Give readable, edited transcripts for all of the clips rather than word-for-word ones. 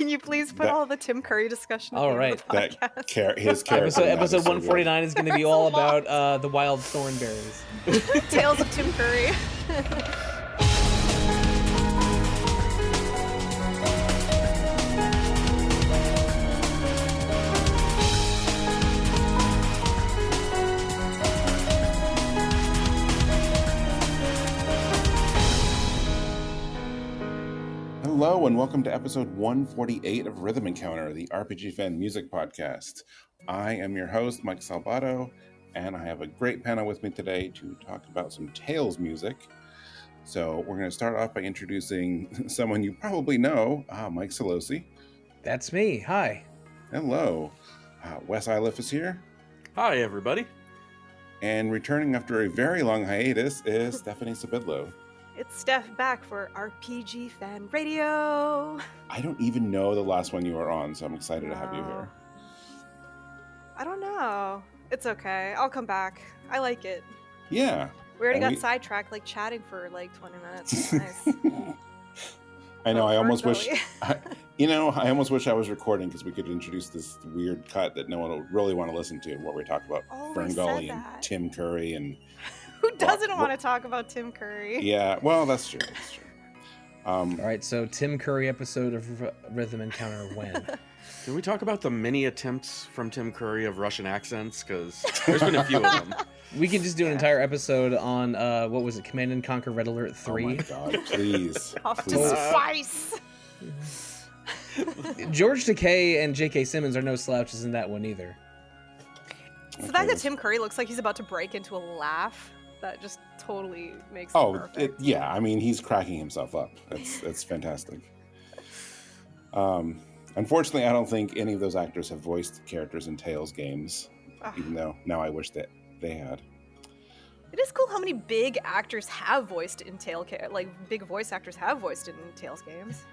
Can you please put all the Tim Curry discussion at the end of the podcast? His character. Episode 149 is going to be all about the wild thornberries. Tales of Tim Curry. Hello and welcome to episode 148 of Rhythm Encounter, the RPG fan music podcast. I am your host, Mike Salbato, and I have a great panel with me today to talk about some Tales music. So we're going to start off by introducing someone you probably know, Mike Sollosi. That's me. Hi. Hello. Wes Iliff is here. Hi, everybody. And returning after a very long hiatus is Stephanie Sybydlo. It's Steph back for RPG Fan Radio. I don't even know the last one you were on, so I'm excited to have you here. I don't know. It's okay. I'll come back. I like it. Yeah. We already got sidetracked, like chatting for like 20 minutes. Nice. I know. I almost wish. I almost wish I was recording because we could introduce this weird cut that no one will really want to listen to, where we talk about Ferngully and Tim Curry and. Who doesn't want to talk about Tim Curry? Yeah, well, that's true. All right, so Tim Curry episode of Rhythm Encounter when? Can we talk about the many attempts from Tim Curry of Russian accents? Because there's been a few of them. We can just do an entire episode on, what was it, Command and Conquer Red Alert 3? Oh my god, please. Off to Spice! George Takei and J.K. Simmons are no slouches in that one either. So the fact that Tim Curry looks like he's about to break into a laugh, that just totally makes it perfect. Yeah, I mean, he's cracking himself up. It's fantastic. Unfortunately, I don't think any of those actors have voiced characters in Tales games, even though now I wish that they had. It is cool how many big actors have voiced in big voice actors have voiced in Tales games.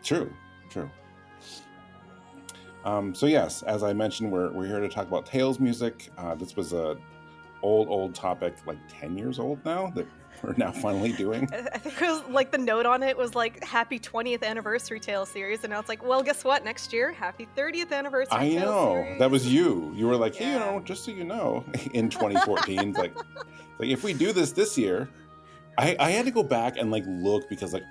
True. So yes, as I mentioned, we're here to talk about Tales music. This was a old topic, like 10 years old now, that we're now finally doing. I think it was like the note on it was like happy 20th anniversary Tales series, and now it's like, well, guess what, next year, happy 30th anniversary I Tales know series. That was you were like, hey, just so you know, in 2014 like if we do this year, I had to go back and like look, because like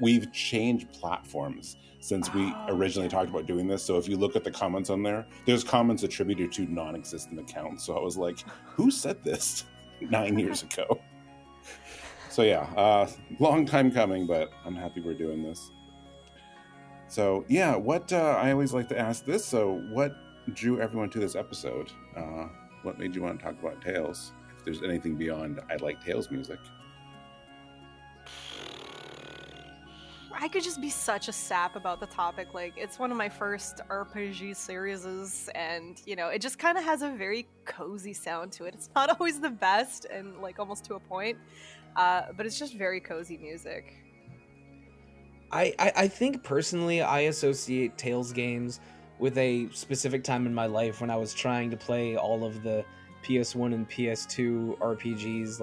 we've changed platforms since we originally talked about doing this. So if you look at the comments on there's comments attributed to non-existent accounts. So I was like, who said this 9 years ago? So yeah, long time coming, but I'm happy we're doing this. So yeah, what I always like to ask this. So what drew everyone to this episode? What made you want to talk about Tales? If there's anything beyond I like Tales music. I could just be such a sap about the topic. Like, it's one of my first RPG series, and it just kind of has a very cozy sound to it. It's not always the best, and like almost to a point, but it's just very cozy music. I think personally I associate Tales games with a specific time in my life when I was trying to play all of the PS1 and PS2 RPGs,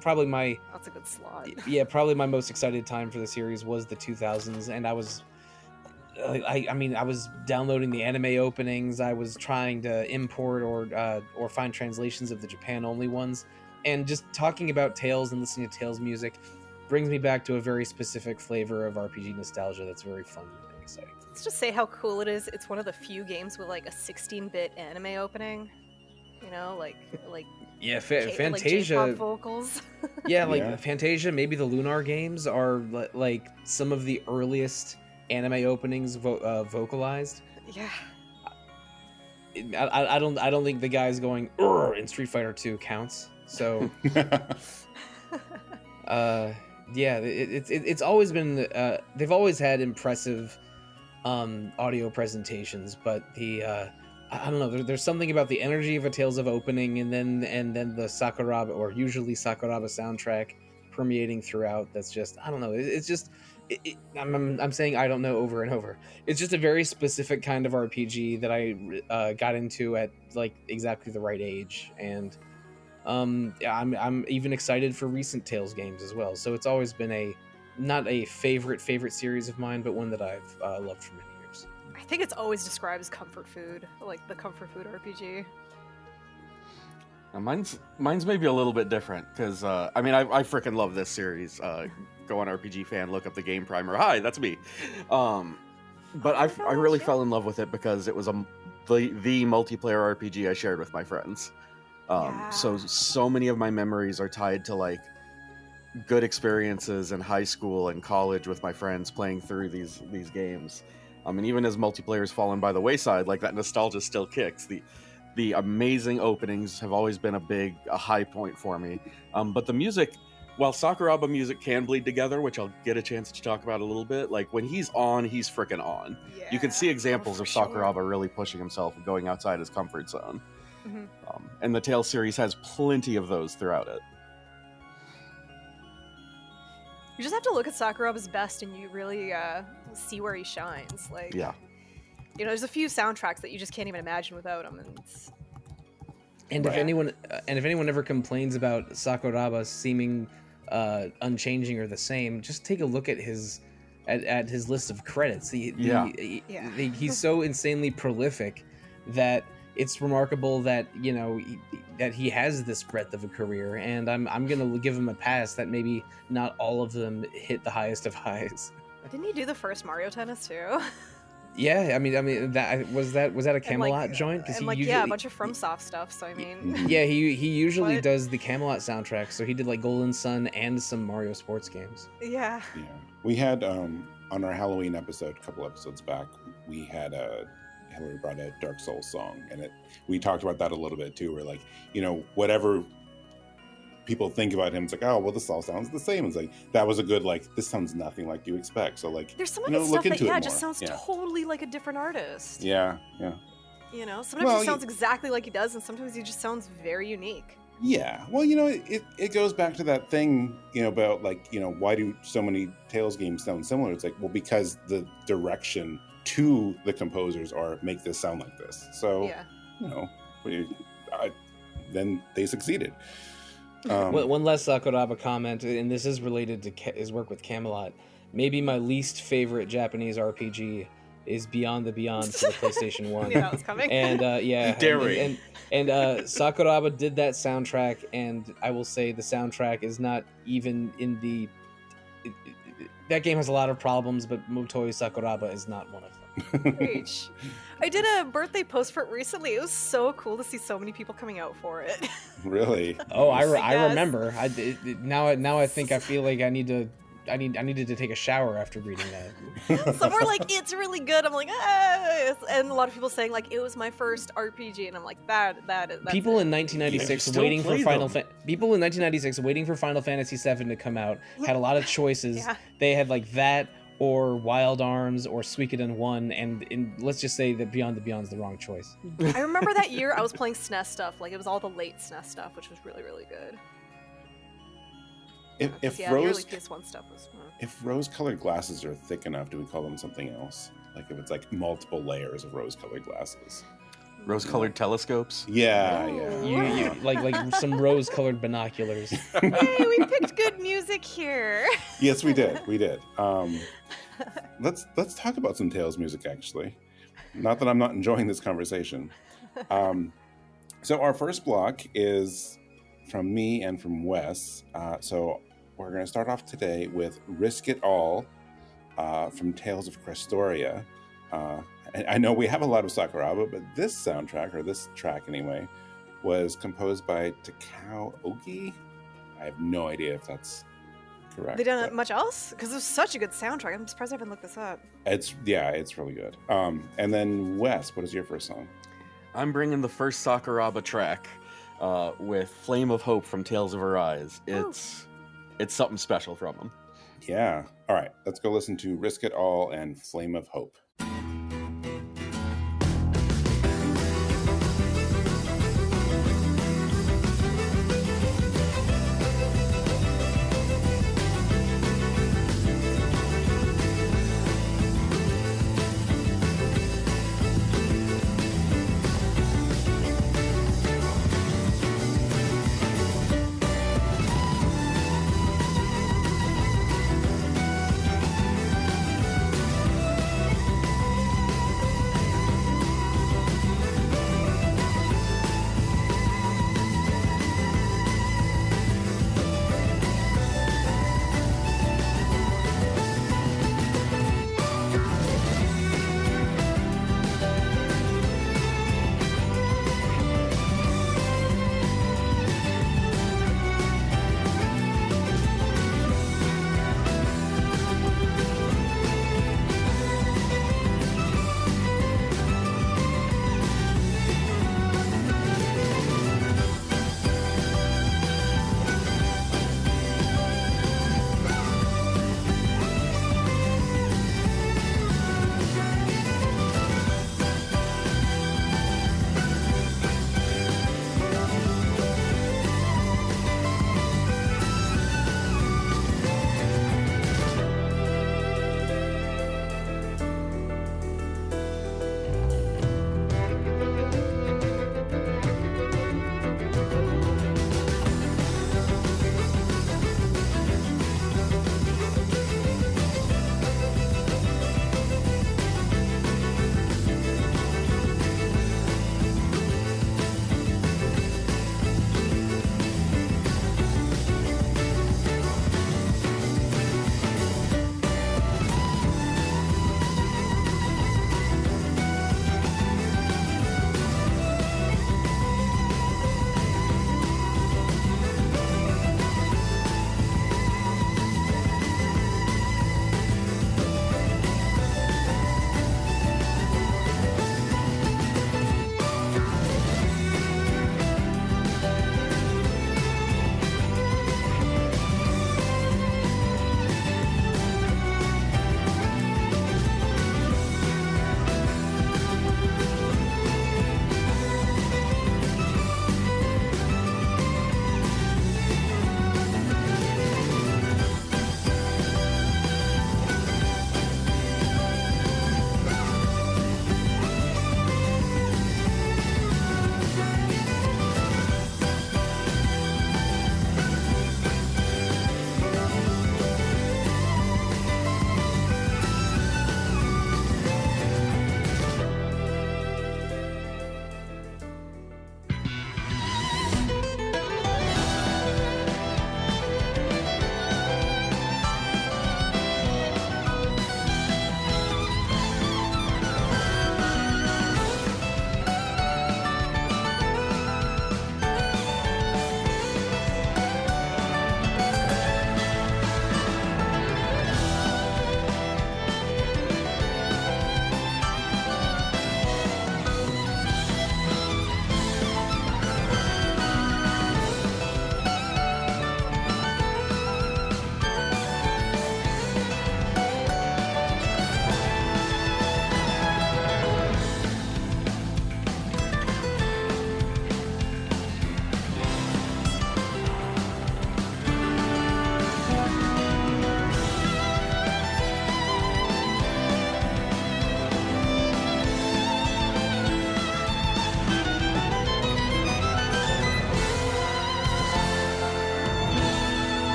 probably that's a good slot. Yeah, probably my most excited time for the series was the 2000s, and I was I was downloading the anime openings. I was trying to import or find translations of the Japan only ones, and just talking about Tales and listening to Tales music brings me back to a very specific flavor of RPG nostalgia that's very fun and exciting. Let's just say how cool it is. It's one of the few games with like a 16-bit anime opening. Yeah, Fantasia, like J-pop vocals. Phantasia, maybe the Lunar games are like some of the earliest anime openings vocalized. Yeah. I don't think the guys going in Street Fighter 2 counts. So it's always been they've always had impressive audio presentations, but I don't know. There's something about the energy of a Tales of opening, and then the Sakuraba, or usually Sakuraba soundtrack, permeating throughout. That's just, I don't know. It's just, I'm saying I don't know over and over. It's just a very specific kind of RPG that I got into at like exactly the right age, and I'm even excited for recent Tales games as well. So it's always been not a favorite series of mine, but one that I've loved for many years. I think it's always described as comfort food, like the comfort food RPG. Mine's maybe a little bit different because I freaking love this series. Go on RPG Fan, look up the game primer. Hi, that's me. But I really fell in love with it because it was the multiplayer RPG I shared with my friends. So many of my memories are tied to like good experiences in high school and college with my friends playing through these games. And even as multiplayer's fallen by the wayside, like that nostalgia still kicks. The amazing openings have always been a high point for me. But the music, while Sakuraba music can bleed together, which I'll get a chance to talk about a little bit, like when he's on, he's freaking on. Yeah. You can see examples of Sakuraba really pushing himself and going outside his comfort zone. Mm-hmm. And the Tales series has plenty of those throughout it. You just have to look at Sakuraba's best and you really see where he shines. Like, Yeah. You know, there's a few soundtracks that you just can't even imagine without him. And if anyone ever complains about Sakuraba seeming unchanging or the same, just take a look at his list of credits. He's so insanely prolific that it's remarkable that that he has this breadth of a career. And I'm gonna give him a pass that maybe not all of them hit the highest of highs. Didn't he do the first Mario Tennis too? Yeah, I mean that was a Camelot joint? And a bunch of FromSoft stuff. So I mean, yeah, he usually does the Camelot soundtrack. So he did like Golden Sun and some Mario sports games. Yeah. Yeah, we had on our Halloween episode, a couple episodes back, we had Hillary brought a Dark Souls song, and we talked about that a little bit too. Where like whatever people think about him, it's like, oh well, this all sounds the same. It's like that was a good this sounds nothing like you expect. So like there's some of his stuff that just sounds totally like a different artist. Yeah. Sometimes he sounds exactly like he does, and sometimes he just sounds very unique. Yeah, well, it goes back to that thing, about why do so many Tales games sound similar? It's like, well, because the direction to the composers are make this sound like this. So, then they succeeded. One last Sakuraba comment, and this is related to his work with Camelot. Maybe my least favorite Japanese RPG is Beyond the Beyond for the PlayStation 1. Yeah, that was coming. And Daring. And Sakuraba did that soundtrack, and I will say the soundtrack is not even in the... That game has a lot of problems, but Motoi Sakuraba is not one of them. Preach. I did a birthday post for it recently. It was so cool to see so many people coming out for it. Really? Oh, I remember. Now I think I feel like I needed to take a shower after reading that. Some were like, it's really good. I'm like, ah. And a lot of people saying like, it was my first RPG, and I'm like, that's people in 1996 waiting for people in 1996 waiting for Final Fantasy VII to come out had a lot of choices. Yeah. They had like that or Wild Arms or Suikoden 1, and let's just say that Beyond the Beyond's the wrong choice. I remember that year I was playing SNES stuff. Like it was all the late SNES stuff, which was really, really good. If the early PS1 stuff was. If rose-colored glasses are thick enough, do we call them something else? Like if it's like multiple layers of rose-colored glasses. Rose-colored telescopes? Yeah. You like some rose-colored binoculars. Hey, we picked good music here. Yes, we did. Let's talk about some Tales music, actually. Not that I'm not enjoying this conversation. So our first block is from me and from Wes. So we're going to start off today with Risk It All from Tales of Crestoria. I know we have a lot of Sakuraba, but this soundtrack, or this track anyway, was composed by Takao Ogi. I have no idea if that's correct. They done much else? Because it was such a good soundtrack. I'm surprised I haven't looked this up. It's really good. And then Wes, what is your first song? I'm bringing the first Sakuraba track with Flame of Hope from Tales of Arise. It's something special from him. Yeah. All right, let's go listen to Risk It All and Flame of Hope.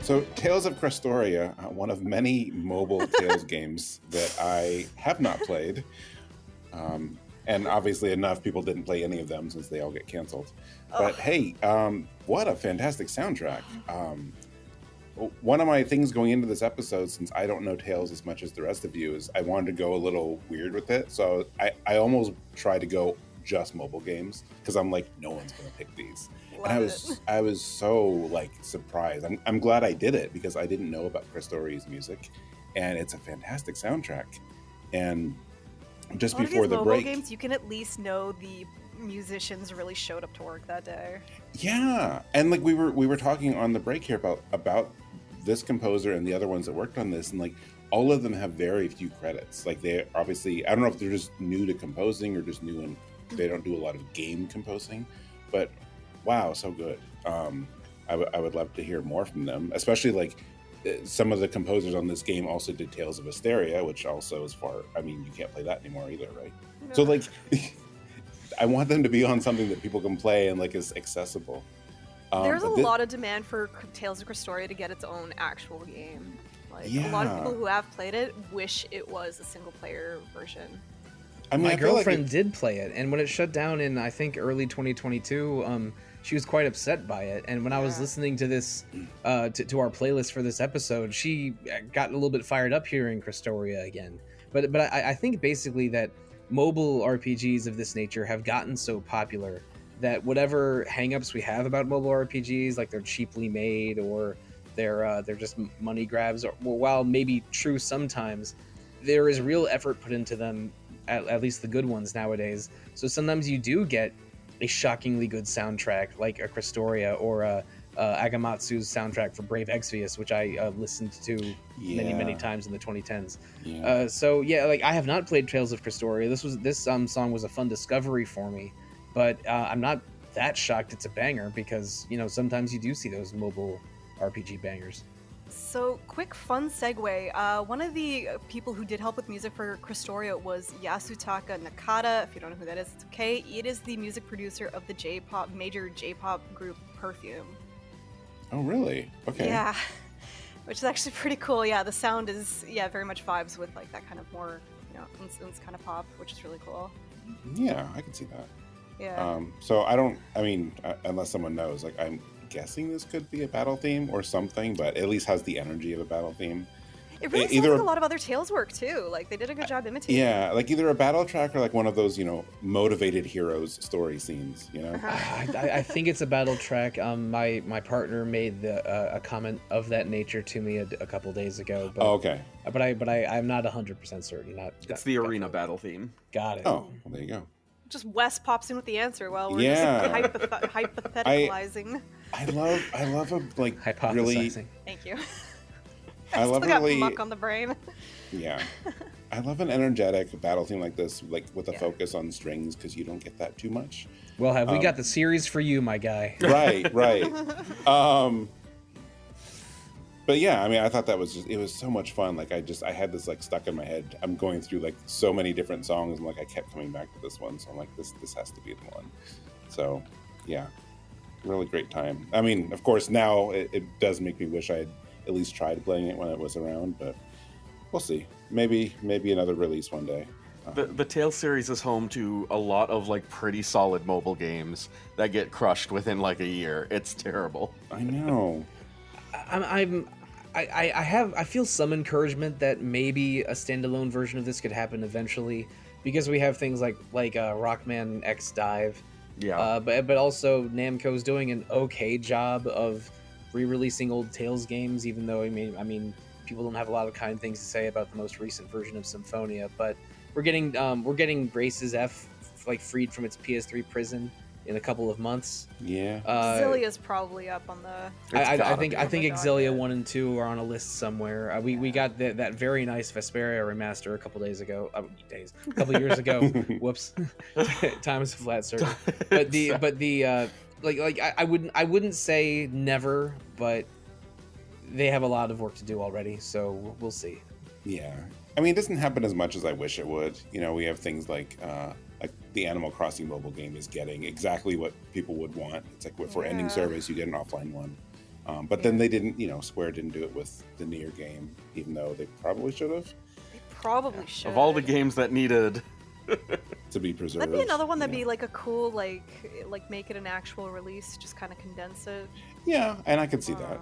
So, Tales of Crestoria, one of many mobile Tales games that I have not played. And obviously enough people didn't play any of them since they all get canceled. But hey, what a fantastic soundtrack. One of my things going into this episode, since I don't know Tales as much as the rest of you, is I wanted to go a little weird with it. So I almost tried to go just mobile games because I'm like, no one's going to pick these. I was so like surprised. I'm glad I did it because I didn't know about Crestoria's music, and it's a fantastic soundtrack. And just before the break, games, you can at least know the musicians really showed up to work that day. Yeah, and like we were talking on the break here about this composer and the other ones that worked on this, and like all of them have very few credits. Like they obviously, I don't know if they're just new to composing or just new and they don't do a lot of game composing, but wow, so good. I would love to hear more from them, especially like some of the composers on this game also did Tales of Zestiria, which also is you can't play that anymore either, right? No. So like I want them to be on something that people can play and like is accessible. There's a lot of demand for Tales of Crestoria to get its own actual game. Like a lot of people who have played it wish it was a single player version. I mean, my girlfriend did play it, and when it shut down in I think early 2022, she was quite upset by it. And when I was listening to this, to our playlist for this episode, she got a little bit fired up hearing Crestoria again. But I think basically that mobile RPGs of this nature have gotten so popular that whatever hangups we have about mobile RPGs, like they're cheaply made or they're just money grabs, or well, while maybe true sometimes, there is real effort put into them. At least the good ones nowadays. So sometimes you do get a shockingly good soundtrack like a Crestoria or Agamatsu's soundtrack for Brave Exvius, which I listened to many times in the 2010s. Like I have not played Tales of Crestoria. This song was a fun discovery for me, but I'm not that shocked it's a banger because sometimes you do see those mobile RPG bangers. So, quick fun segue. One of the people who did help with music for Crestoria was Yasutaka Nakata. If you don't know who that is, it's okay. It is the music producer of the major J-pop group Perfume. Oh, really? Okay. Yeah, which is actually pretty cool. Yeah, the sound is very much vibes with like that kind of more kind of pop, which is really cool. Yeah, I can see that. Yeah. So unless someone knows, like I'm guessing this could be a battle theme or something, but at least has the energy of a battle theme. It really sounds like a lot of other Tales work too. Like they did a good job imitating. Yeah, like either a battle track or like one of those, motivated heroes story scenes. I think it's a battle track. My partner made a comment of that nature to me a couple days ago. But, okay. But I'm not 100% certain. It's the arena battle theme. Got it. Oh, well, there you go. Just Wes pops in with the answer while we're just hypotheticalizing. I love a like really. Thank you. I love got muck on the brain. Yeah, I love an energetic battle theme like this, like with a focus on strings, because you don't get that too much. Well, have we got the series for you, my guy? Right. But yeah, I thought it was so much fun. Like I had this like stuck in my head. I'm going through like so many different songs, and like I kept coming back to this one. So I'm like, this has to be the one. So yeah, really great time. Of course, now it does make me wish I had at least tried playing it when it was around, but we'll see. Maybe another release one day. The Tales series is home to a lot of like pretty solid mobile games that get crushed within like a year. It's terrible. I know. I feel some encouragement that maybe a standalone version of this could happen eventually, because we have things like Rockman X Dive. Yeah. But also Namco's doing an okay job of re-releasing old Tales games, even though I mean people don't have a lot of kind things to say about the most recent version of Symphonia. But we're getting Braces F like freed from its PS3 prison in a couple of months. Yeah. Xilia's probably up on the. I think Exilia 1 and 2 are on a list somewhere. We got that very nice Vesperia remaster a couple years ago. Whoops. Time is a flat circle. I wouldn't say never, but they have a lot of work to do already, so we'll see. Yeah. It doesn't happen as much as I wish it would. We have things like the Animal Crossing mobile game is getting exactly what people would want. It's like for ending service, you get an offline one. But then they didn't, Square didn't do it with the Nier game, even though they probably should have. They probably should. Of all the games that needed to be preserved. That'd be another one that'd be like a cool, like make it an actual release, just kind of condense it. Yeah, and I could see that.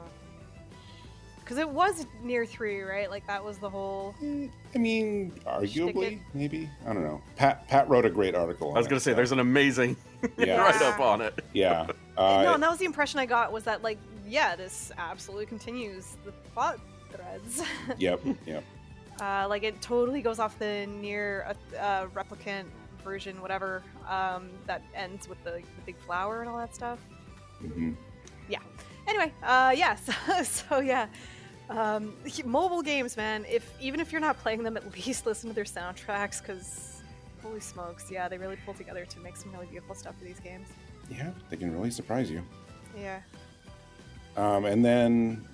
Because it was Nier 3, right? Like, that was the whole... I mean, arguably, maybe? I don't know. Pat wrote a great article on it. I was going to say, there's an amazing write-up on it. Yeah. No, and that was the impression I got, was that, like, yeah, this absolutely continues the plot threads. Yep. Like, it totally goes off the Nier replicant version, whatever, that ends with the big flower and all that stuff. Mm-hmm. Yeah. Anyway, so yeah. Mobile games, man. Even if you're not playing them, at least listen to their soundtracks, because holy smokes, yeah, they really pull together to make some really beautiful stuff for these games. Yeah, they can really surprise you. Yeah. And then,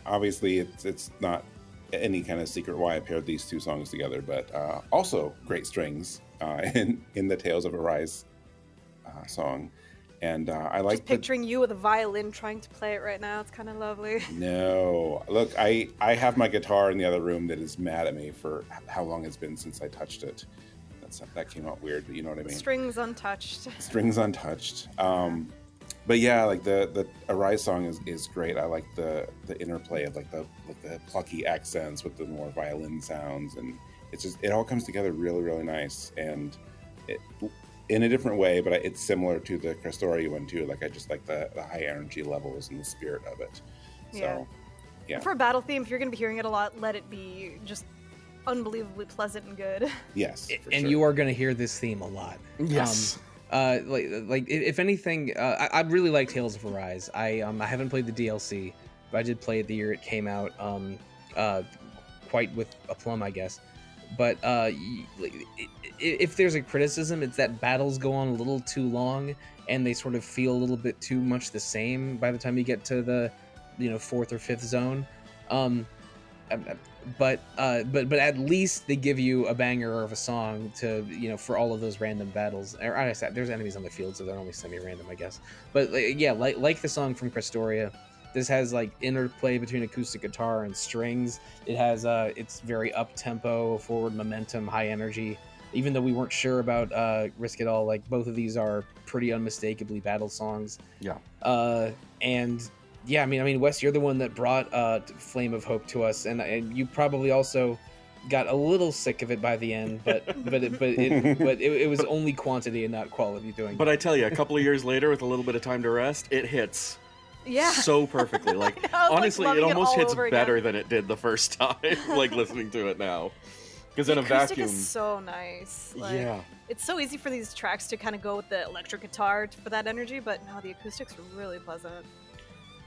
obviously, it's not any kind of secret why I paired these two songs together, but also great strings in the Tales of Arise song. And I like just picturing you with a violin trying to play it right now. It's kind of lovely. No, look, I have my guitar in the other room that is mad at me for how long it's been since I touched it. That came out weird, but you know what I mean. Strings untouched. Strings untouched. But yeah, like the Arise song is great. I like the interplay of like the plucky accents with the more violin sounds, and it all comes together really, really nice. And in a different way, but it's similar to the Crestoria one too. Like I just like the high energy levels and the spirit of it. So, yeah. For a battle theme, if you're going to be hearing it a lot, let it be just unbelievably pleasant and good. Yes, and sure. You are going to hear this theme a lot. Yes. Like if anything, I really like Tales of Arise. I haven't played the DLC, but I did play it the year it came out. Quite with aplomb, I guess. But if there's a criticism, it's that battles go on a little too long, and they sort of feel a little bit too much the same by the time you get to the, fourth or fifth zone. But at least they give you a banger of a song to, for all of those random battles. Or I said, there's enemies on the field, so they're only semi-random, I guess. But like the song from Crestoria. This has like interplay between acoustic guitar and strings. It has it's very up tempo, forward momentum, high energy. Even though we weren't sure about Risk It All, like both of these are pretty unmistakably battle songs. Yeah. And yeah, I mean, Wes, you're the one that brought Flame of Hope to us, and you probably also got a little sick of it by the end, but it was only quantity and not quality doing. But I tell you, a couple of years later, with a little bit of time to rest, it hits. Yeah. So perfectly. Like honestly, it almost hits better than it did the first time, like listening to it now. Because in a vacuum is so nice. Like, yeah. It's so easy for these tracks to kind of go with the electric guitar for that energy, but no, the acoustics are really pleasant.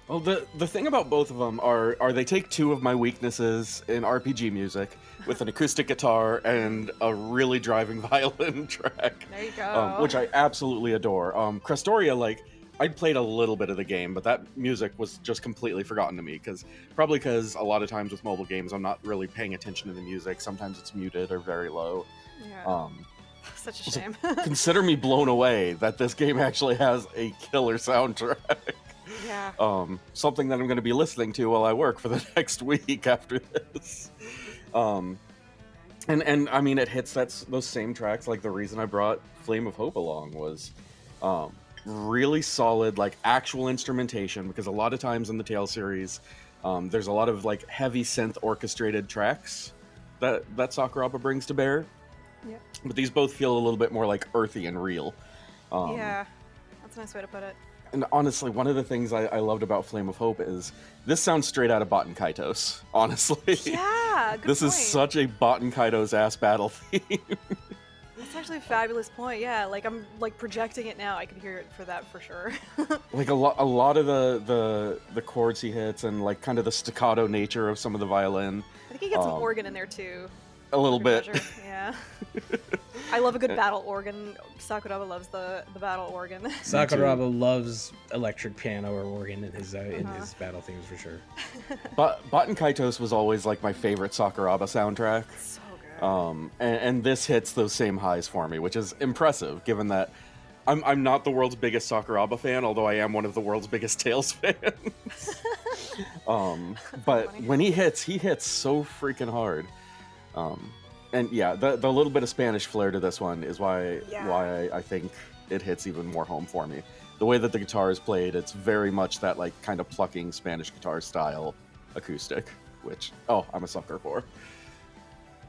Well, the thing about both of them are they take two of my weaknesses in RPG music with an acoustic guitar and a really driving violin track. There you go. Which I absolutely adore. Crestoria, like, I'd played a little bit of the game, but that music was just completely forgotten to me, because a lot of times with mobile games, I'm not really paying attention to the music. Sometimes it's muted or very low. Yeah. Such a shame. Consider me blown away that this game actually has a killer soundtrack. Yeah. Something that I'm going to be listening to while I work for the next week after this. And I mean, it hits those same tracks. Like, the reason I brought Flame of Hope along was really solid, like, actual instrumentation, because a lot of times in the Tales series, there's a lot of like heavy synth orchestrated tracks that Sakuraba brings to bear. Yeah. But these both feel a little bit more like earthy and real. Yeah, that's a nice way to put it. And honestly, one of the things I loved about Flame of Hope is this sounds straight out of Baten Kaitos, honestly. Yeah, good This point. is such a Baten Kaitos-ass battle theme. That's actually a fabulous point. Yeah, like I'm like projecting it now. I can hear it for that for sure. Like a lot of the chords he hits, and like kind of the staccato nature of some of the violin. I think he gets some organ in there too. A little bit. Yeah. I love a good battle organ. Sakuraba loves the battle organ. Sakuraba loves electric piano or organ in his battle themes for sure. But Baten Kaitos was always like my favorite Sakuraba soundtrack. So good. And this hits those same highs for me, which is impressive given that I'm not the world's biggest Sakuraba fan, although I am one of the world's biggest Tales fans. But Funny. when he hits so freaking hard. And yeah, the little bit of Spanish flair to this one is why I think it hits even more home for me. The way that the guitar is played, it's very much that like kind of plucking Spanish guitar style acoustic, which I'm a sucker for.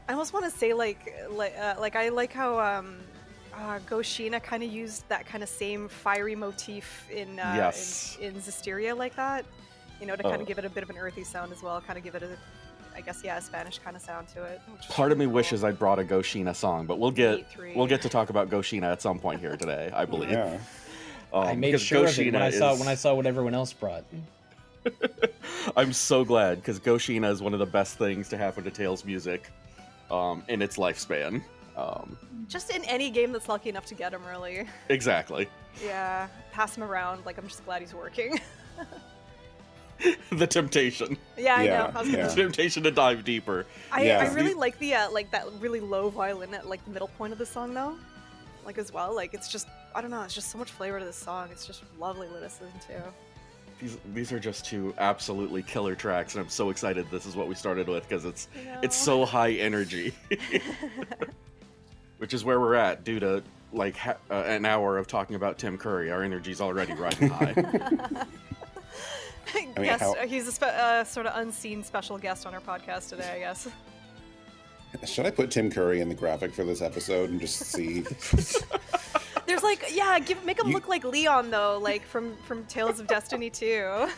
I almost want to say like I like how Shiina kind of used that kind of same fiery motif in Zestiria like that, you know, to kind of give it a bit of an earthy sound as well, kind of give it a Spanish kind of sound to it. Part of me wishes I brought a Shiina song, but we'll get to talk about Shiina at some point here today, I believe. Yeah. I made sure of it when I saw what everyone else brought. I'm so glad, because Shiina is one of the best things to happen to Tales music in its lifespan. Just in any game that's lucky enough to get him, really. Exactly. Yeah, pass him around. Like, I'm just glad he's working. The temptation. Yeah, I Yeah, know. I was yeah. The temptation to dive deeper. I really like the like that really low violin at like the middle point of the song though, like as well. Like it's just I don't know. It's just so much flavor to this song. It's just lovely to listen to. These are just two absolutely killer tracks, and I'm so excited this is what we started with because it's I know. so high energy, which is where we're at due to like an hour of talking about Tim Curry. Our energy's already riding high. He's a sort of unseen special guest on our podcast today, I guess. Should I put Tim Curry in the graphic for this episode and just see? There's like, make him look like Leon though, like from Tales of Destiny 2.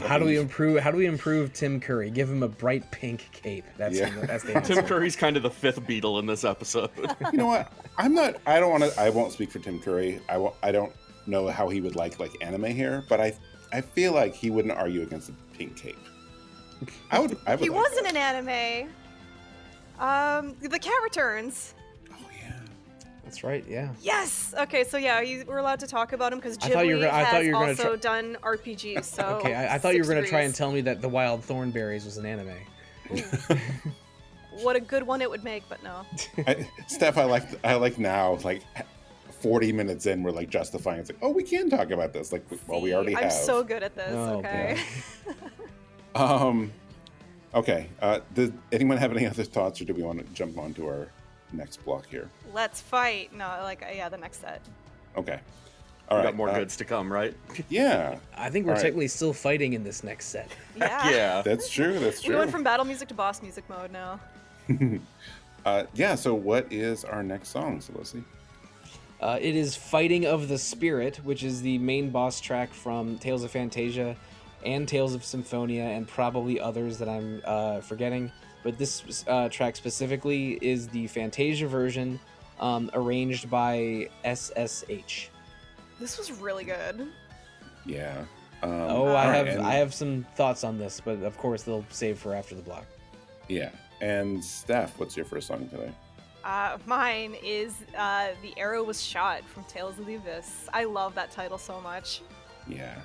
How do we improve Tim Curry? Give him a bright pink cape. That's the answer. Tim Curry's kind of the fifth Beatle in this episode. You know what? I won't speak for Tim Curry. I don't know how he would like anime here, but I feel like he wouldn't argue against the pink cape. I would. He like was in that. an anime. The Cat Returns. Oh yeah. That's right. Yeah. Yes. Okay. So yeah, we're allowed to talk about him because I thought you were Ghibli gonna has also done RPGs. So Okay, I thought you were gonna try and tell me that The Wild Thornberries was an anime. What a good one it would make, but no. Steph, I like now, like 40 minutes in, we're like justifying. It's like, oh, we can talk about this. Like, well, we already have. I'm so good at this. Oh, okay. Okay. Does anyone have any other thoughts, or do we want to jump on to our next block here? Let's fight. No, the next set. Okay. All We right. got more goods to come, right? Yeah. I think we're All right. technically still fighting in this next set. Yeah. Yeah. That's true. That's We true. went from battle music to boss music mode now. Yeah. So, what is our next song, Sollosi? It is Fighting of the Spirit, which is the main boss track from Tales of Phantasia and Tales of Symphonia, and probably others that I'm forgetting. But this track specifically is the Phantasia version, arranged by S.S.H. This was really good. Yeah. I have some thoughts on this, but of course they'll save for after the block. Yeah. And Steph, what's your first song today? Mine is The Arrow Was Shot from Tales of the Abyss. I love that title so much. Yeah.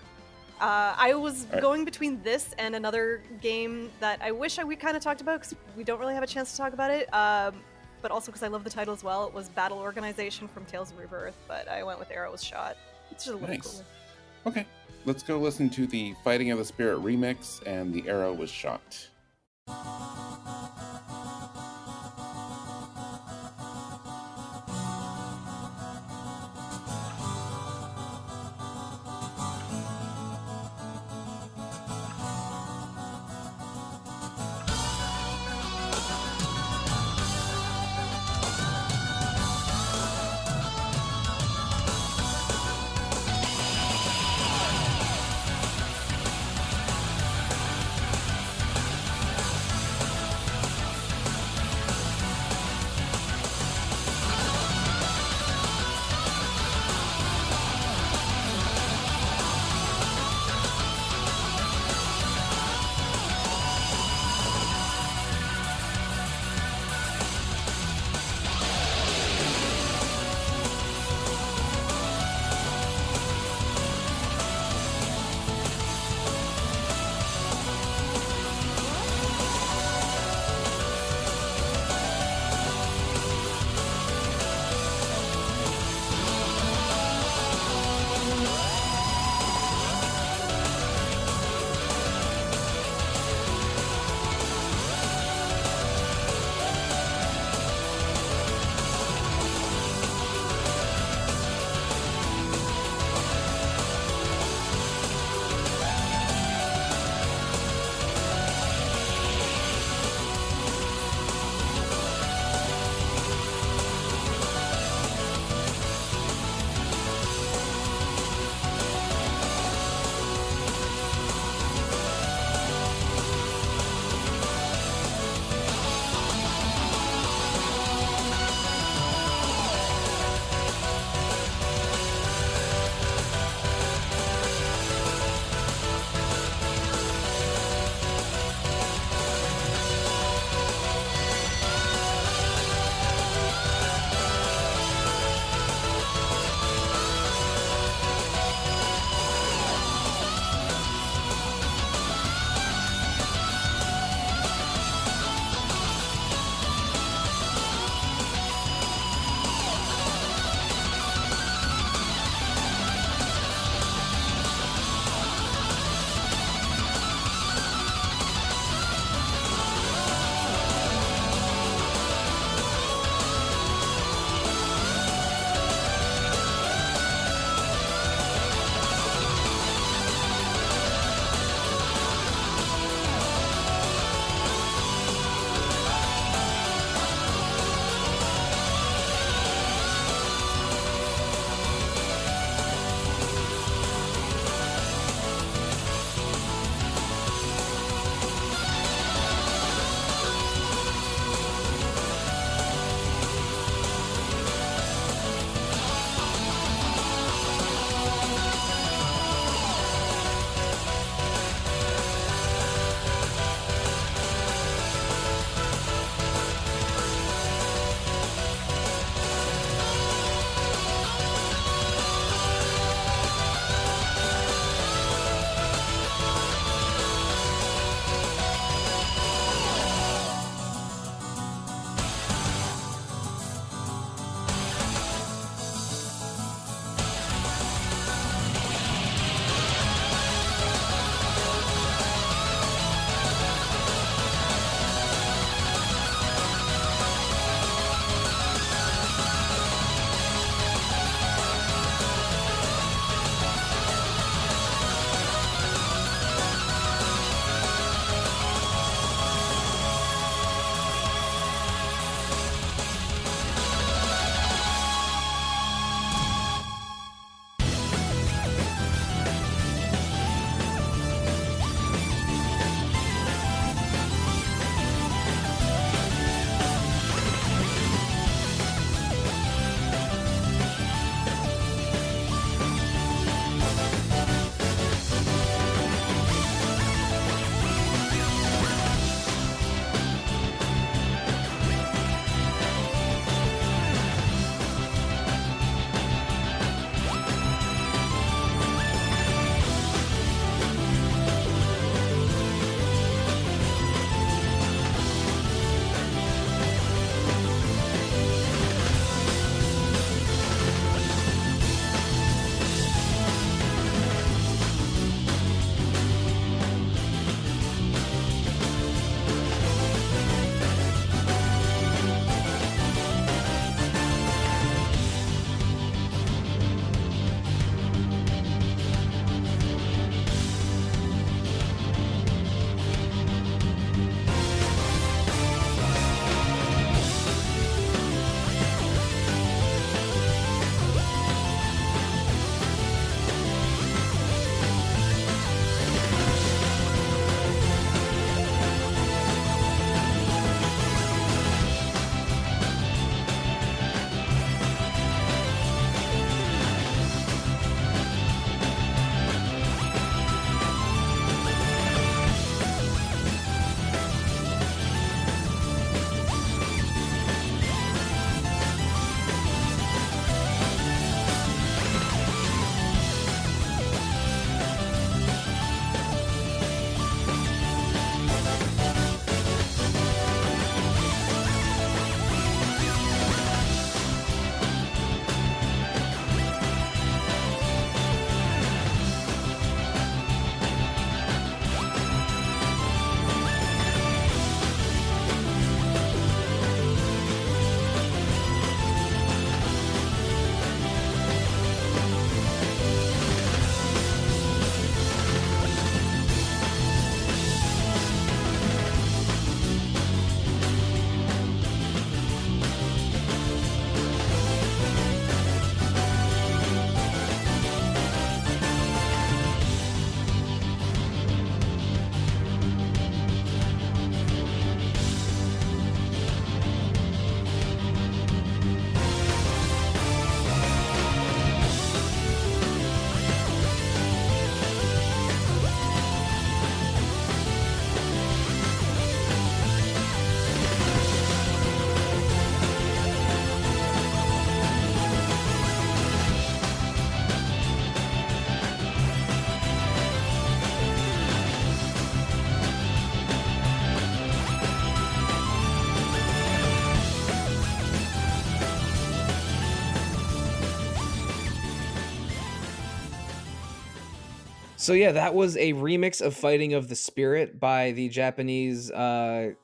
I was All right. going between this and another game that I wish we kind of talked about because we don't really have a chance to talk about it. But also because I love the title as well. It was Battle Organization from Tales of Rebirth, but I went with Arrow Was Shot. It's just a little Nice. cooler. Okay. Let's go listen to the Fighting of the Spirit remix and The Arrow Was Shot. So yeah, that was a remix of Fighting of the Spirit by the Japanese game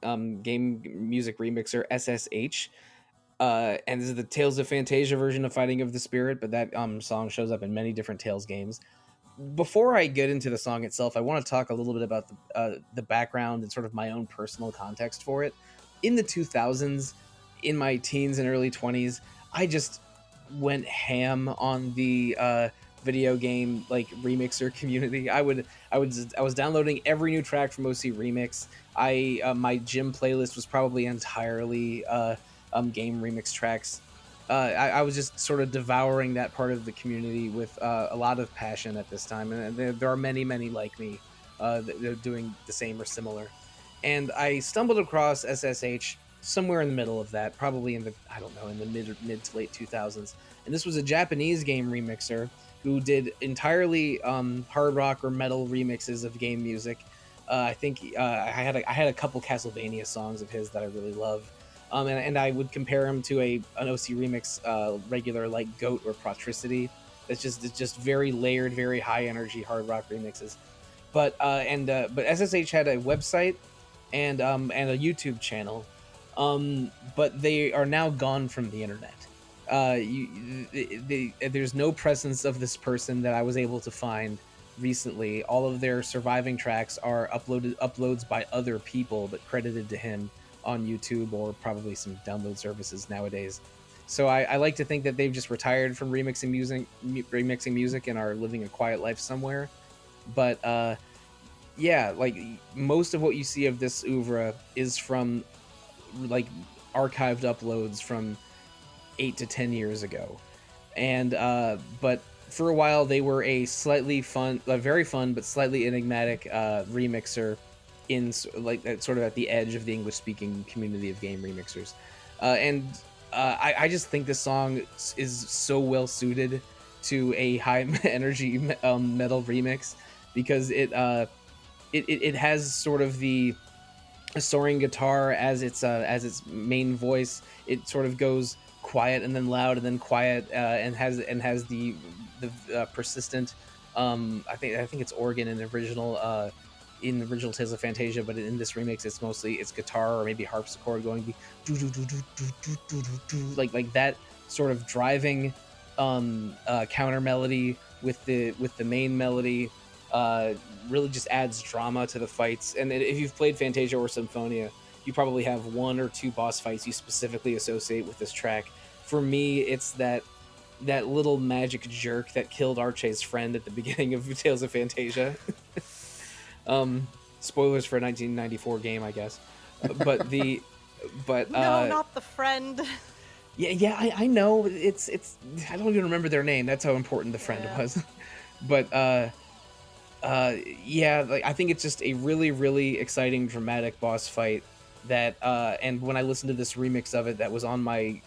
music remixer S.S.H. And this is the Tales of Phantasia version of Fighting of the Spirit, but that song shows up in many different Tales games. Before I get into the song itself, I want to talk a little bit about the background and sort of my own personal context for it. In the 2000s, in my teens and early 20s, I just went ham on the video game like remixer community. I was downloading every new track from OC Remix. My gym playlist was probably entirely game remix tracks. I was just sort of devouring that part of the community with a lot of passion at this time, and there are many like me that are doing the same or similar. And I stumbled across SSH somewhere in the middle of that, probably in the mid to late 2000s. And this was a Japanese game remixer who did entirely hard rock or metal remixes of game music. I think I had a couple Castlevania songs of his that I really love. And I would compare him to an OC Remix regular like Goat or Protricity. It's just very layered, very high energy hard rock remixes. But SSH had a website and a YouTube channel, but they are now gone from the internet. There's no presence of this person that I was able to find recently. All of their surviving tracks are uploads by other people, but credited to him on YouTube or probably some download services nowadays. So I like to think that they've just retired from remixing music and are living a quiet life somewhere. But yeah, like most of what you see of this oeuvre is from like archived uploads from 8 to 10 years ago. And but for a while they were a very fun but slightly enigmatic remixer in like sort of at the edge of the English speaking community of game remixers. I just think this song is so well suited to a high energy metal remix because it has sort of the soaring guitar as its main voice. It sort of goes quiet and then loud and then quiet and has the persistent I think it's organ in the original Tales of Phantasia, but in this remix it's mostly guitar or maybe harpsichord going like that sort of driving counter melody with the main melody really just adds drama to the fights. And if you've played Phantasia or Symphonia, you probably have one or two boss fights you specifically associate with this track. For me, it's that little magic jerk that killed Arche's friend at the beginning of Tales of Phantasia. Spoilers for a 1994 game, I guess. But no, not the friend. Yeah, I know. It's I don't even remember their name. That's how important the friend was. But yeah, like I think it's just a really exciting, dramatic boss fight that and when I listened to this remix of it that was on my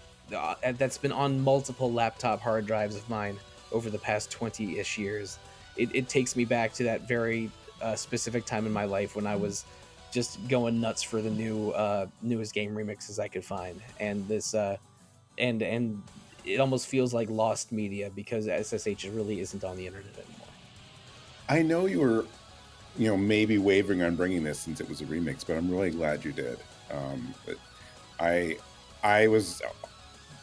that's been on multiple laptop hard drives of mine over the past 20-ish years, it takes me back to that very specific time in my life when I was just going nuts for the newest game remixes I could find. And this and it almost feels like lost media because SSH really isn't on the internet anymore. I know you were, maybe wavering on bringing this since it was a remix, but I'm really glad you did. But I was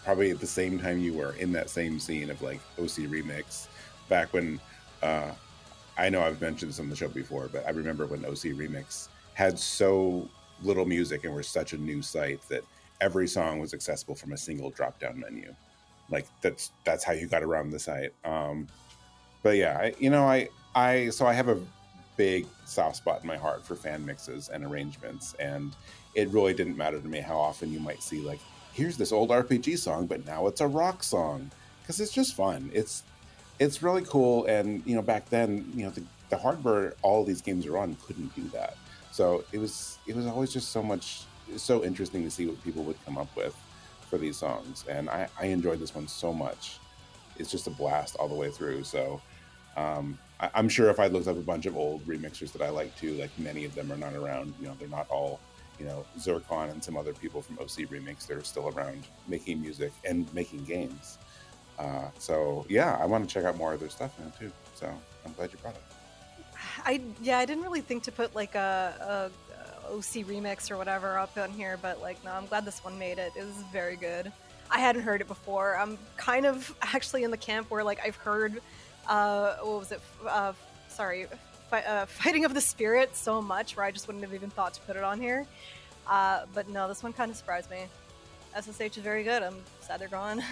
probably at the same time you were in that same scene of like OC Remix back when I know I've mentioned this on the show before, but I remember when OC Remix had so little music and were such a new site that every song was accessible from a single drop-down menu. Like that's how you got around the site. But yeah, I have a big soft spot in my heart for fan mixes and arrangements, and it really didn't matter to me how often you might see like, here's this old RPG song, but now it's a rock song, because it's just fun. It's really cool, and back then, the hardware all these games are on couldn't do that. So it was always just so interesting to see what people would come up with for these songs, and I enjoyed this one so much. It's just a blast all the way through. So I'm sure if I looked up a bunch of old remixers that I like too, like many of them are not around. They're not all, Zircon and some other people from OC Remix. They're still around making music and making games. So yeah, I want to check out more of their stuff now too. So I'm glad you brought it. I didn't really think to put like a OC remix or whatever up on here, but like no, I'm glad this one made it. It was very good. I hadn't heard it before. I'm kind of actually in the camp where like I've heard what was it? Fighting of the Spirit so much where I just wouldn't have even thought to put it on here. But no, this one kind of surprised me. S.S.H is very good. I'm sad they're gone.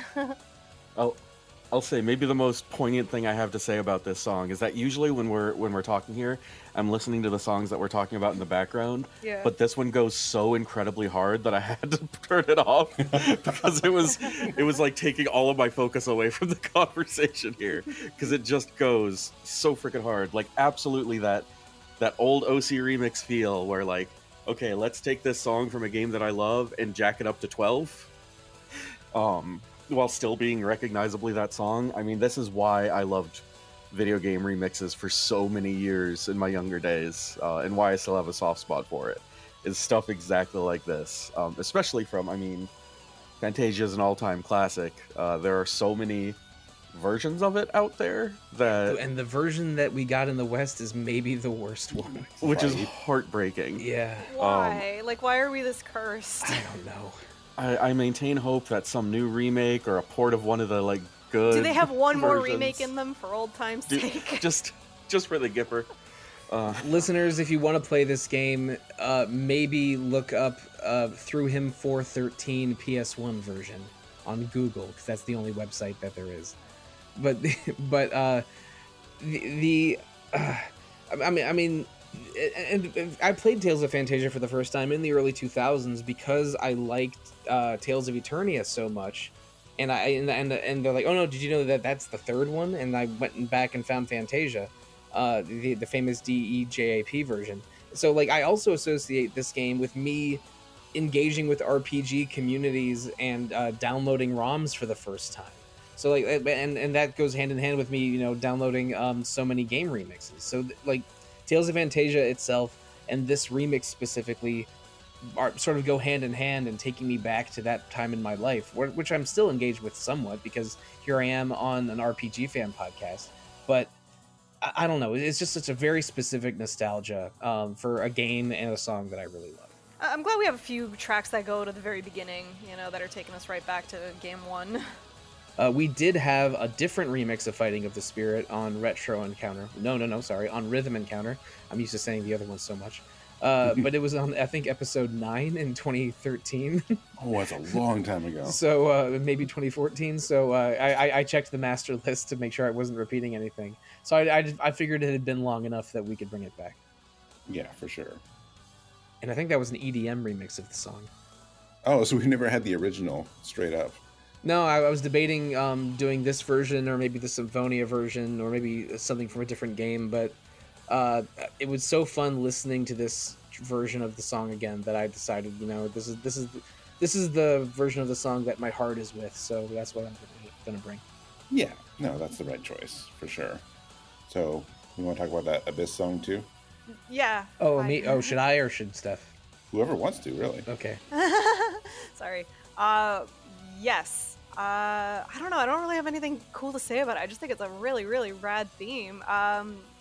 I'll say maybe the most poignant thing I have to say about this song is that usually when we're talking here, I'm listening to the songs that we're talking about in the background. Yeah. But this one goes so incredibly hard that I had to turn it off because it was like taking all of my focus away from the conversation here because it just goes so freaking hard. Like absolutely that old OC remix feel where like, okay, let's take this song from a game that I love and jack it up to 12. While still being recognizably that song. I mean, this is why I loved video game remixes for so many years in my younger days, and why I still have a soft spot for it, is stuff exactly like this. Especially from, I mean, Phantasia is an all-time classic. There are so many versions of it out there that... And the version that we got in the West is maybe the worst one. Which is heartbreaking. Yeah. Why? Why are we this cursed? I don't know. I maintain hope that some new remake or a port of one of the like good. Do they have one more versions, remake in them for old time's sake? Just for the Gipper. Listeners, if you want to play this game, maybe look up Through Him 413 PS1 version on Google, because that's the only website that there is. But I mean, and I played Tales of Phantasia for the first time in the early 2000s because I liked Tales of Eternia so much, and they're like, oh no, did you know that that's the third one? And I went back and found Phantasia, the famous DEJAP version. So like I also associate this game with me engaging with RPG communities and downloading ROMs for the first time. So like and that goes hand in hand with me, downloading so many game remixes. So like Tales of Phantasia itself and this remix specifically sort of go hand in hand and taking me back to that time in my life, which I'm still engaged with somewhat because here I am on an RPG fan podcast. But I don't know, it's just such a very specific nostalgia for a game and a song that I really love. I'm glad we have a few tracks that go to the very beginning, that are taking us right back to game one. We did have a different remix of Fighting of the Spirit on Retro Encounter. On Rhythm Encounter. I'm used to saying the other one so much. But it was on, I think, episode 9 in 2013. Oh, that's a long time ago. So maybe 2014. So I checked the master list to make sure I wasn't repeating anything. So I figured it had been long enough that we could bring it back. Yeah, for sure. And I think that was an EDM remix of the song. Oh, so we've never had the original straight up. No, I was debating doing this version or maybe the Symphonia version or maybe something from a different game, but it was so fun listening to this version of the song again that I decided, this is the version of the song that my heart is with, so that's what I'm going to bring. Yeah, no, that's the right choice for sure. So, you want to talk about that Abyss song too? Yeah. Oh, me? Oh, should I or should Steph? Whoever wants to, really. Okay. Sorry. Yes. I don't know. I don't really have anything cool to say about it. I just think it's a really, really rad theme.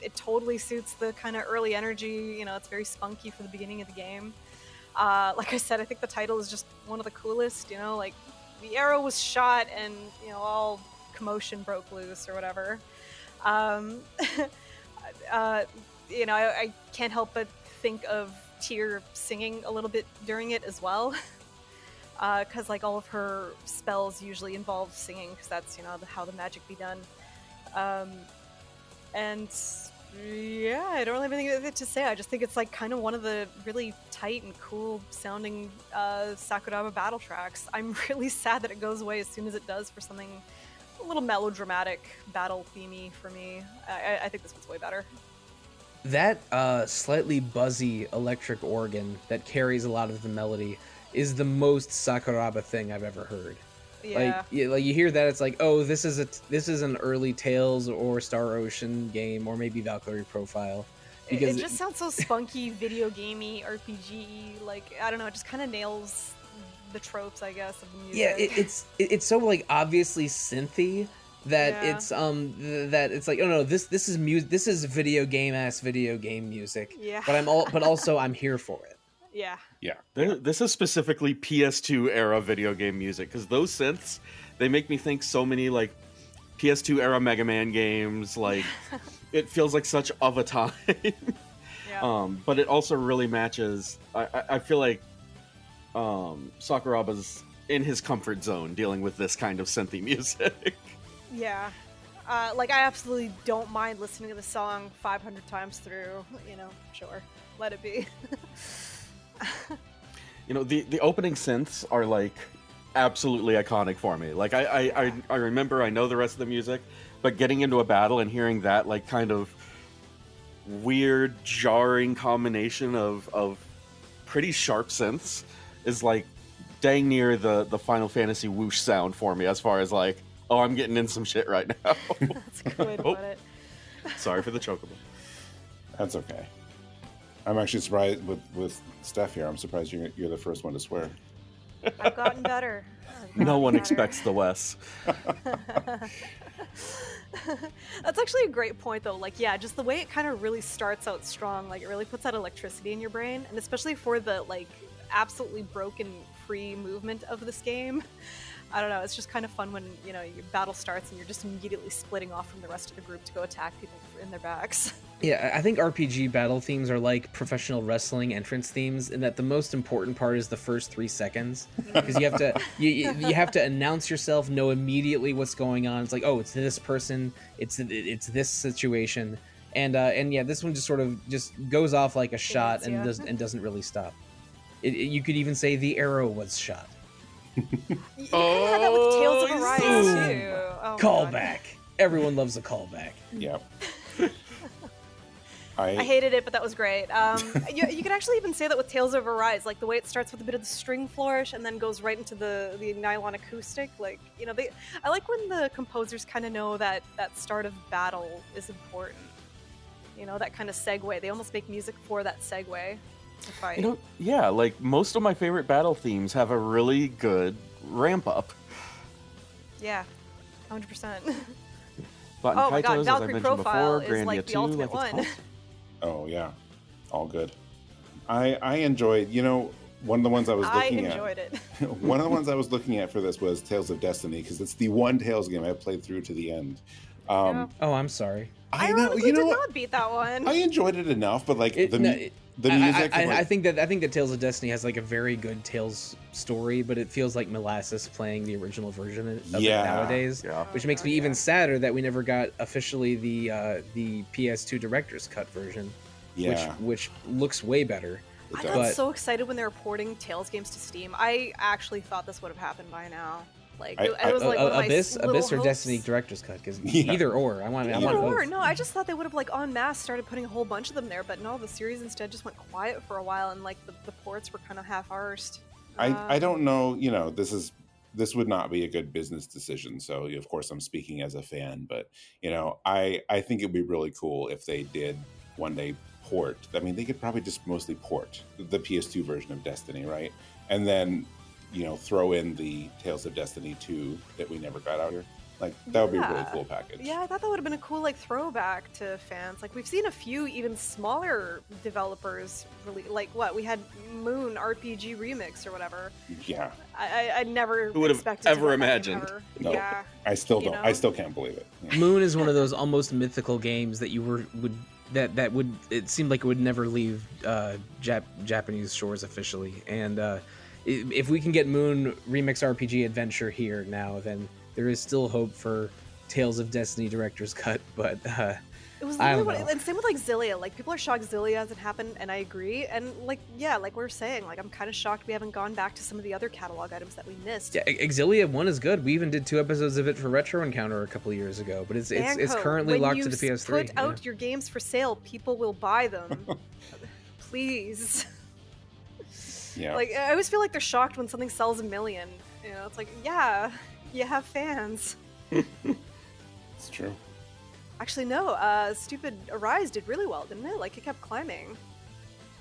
It totally suits the kind of early energy. It's very spunky for the beginning of the game. Like I said, I think the title is just one of the coolest. Like the arrow was shot and all commotion broke loose or whatever. I can't help but think of Tyr singing a little bit during it as well. Because like all of her spells usually involve singing, because that's how the magic be done. And yeah, I don't really have anything to say. I just think it's like kind of one of the really tight and cool sounding Sakuraba battle tracks. I'm really sad that it goes away as soon as it does for something a little melodramatic, battle themey for me. I think this one's way better. That slightly buzzy electric organ that carries a lot of the melody is the most Sakuraba thing I've ever heard. Yeah. Like you hear that, it's like, oh, this is an early Tales or Star Ocean game, or maybe Valkyrie Profile. Because it just sounds so spunky, video gamey, RPG. Like I don't know, it just kind of nails the tropes, I guess, of the music. Yeah, it's so like obviously synthy, that Yeah. that it's like, oh no, this is music, this is video game music. Yeah. But also I'm here for it. Yeah. Yeah. This is specifically PS2 era video game music, because those synths, they make me think so many like PS2 era Mega Man games. Like it feels like such of a time. Yeah. But it also really matches. I feel like Sakuraba's in his comfort zone dealing with this kind of synthy music. Yeah. Like, I absolutely don't mind listening to the song 500 times through. You know, sure. Let it be. You know, the opening synths are like absolutely iconic for me. Like I remember, I know the rest of the music, but getting into a battle and hearing that like kind of weird jarring combination of pretty sharp synths is like dang near the Final Fantasy whoosh sound for me, as far as like, oh, I'm getting in some shit right now. That's a good way to put it. Sorry for the chocobo. That's okay. I'm actually surprised with Steph here. I'm surprised you're the first one to swear. I've gotten better. No one expects the Wes. That's actually a great point, though. Like, yeah, just the way it kind of really starts out strong, like it really puts that electricity in your brain, and especially for the like absolutely broken free movement of this game. I don't know, it's just kind of fun when, you know, your battle starts and you're just immediately splitting off from the rest of the group to go attack people in their backs. Yeah, I think RPG battle themes are like professional wrestling entrance themes, in that the most important part is the first 3 seconds, because you have to you have to announce yourself, know immediately what's going on. It's like, oh, it's this person, it's this situation, and yeah, this one just sort of just goes off like a shot and doesn't really stop. You could even say the arrow was shot. You kind of had that with Tales of Arise too. Oh, Callback. Everyone loves a callback. Yep. I hated it, but that was great. You could actually even say that with Tales of Arise, like the way it starts with a bit of the string flourish and then goes right into the nylon acoustic. Like, you know, I like when the composers kind of know that start of battle is important. You know, that kind of segue. They almost make music for that segue to fight. You know, yeah, like most of my favorite battle themes have a really good ramp up. Yeah, 100%. But Oh my god, as I Valkyrie mentioned Profile before, is like Grandia the 2, ultimate like, it's one. awesome. Oh yeah, all good. I enjoyed. You know, one of the ones I was looking at. I enjoyed it. One of the ones I was looking at for this was Tales of Destiny, because it's the one Tales game I played through to the end. Yeah. Oh, I'm sorry. I know. Ironically, You know did what? not beat that one. I enjoyed it enough, but like the music. I think that Tales of Destiny has like a very good Tales story, but it feels like molasses playing the original version of it nowadays. Yeah. Which makes me even sadder that we never got officially the PS2 director's cut version. Yeah. Which looks way better. I got so excited when they were porting Tales games to Steam. I actually thought this would have happened by now. Like, it was like one of my Abyss or hopes. Destiny director's cut, because either or. I want Either or. both. No, I just thought they would have like en masse started putting a whole bunch of them there, but no, the series instead just went quiet for a while, and like the ports were kind of half-arsed. I don't know. You know, this would not be a good business decision. So of course I'm speaking as a fan, but you know, I think it'd be really cool if they did one day port. I mean, they could probably just mostly port the PS2 version of Destiny, right? And then, you know, throw in the Tales of Destiny 2 that we never got out here. Like, that would be a really cool package. Yeah, I thought that would have been a cool like throwback to fans. Like, we've seen a few even smaller developers really, like what we had Moon RPG Remix or whatever. Yeah. I never Who would have expected ever to get that game imagined? ever. No, Yeah. I still You don't. know? I still can't believe it. Yeah. Moon is one of those almost mythical games that it seemed like it would never leave Japanese shores officially. And if we can get Moon Remix RPG Adventure here now, then there is still hope for Tales of Destiny director's cut. But It was I literally don't what, and same with like Xillia. Like, people are shocked Xillia hasn't happened, and I agree. And like, yeah, like we we're saying, like I'm kind of shocked we haven't gone back to some of the other catalog items that we missed. yeah, Exilia 1 is good. We even did 2 episodes of it for Retro Encounter a couple of years ago. But it's Banco, currently when locked you to the PS3. Put out your games for sale, people will buy them. Please. Yeah. Like, I always feel like they're shocked when something sells 1 million. You know, it's like, yeah, you have fans. It's true. Actually, no. Stupid Arise did really well, didn't it? Like, it kept climbing.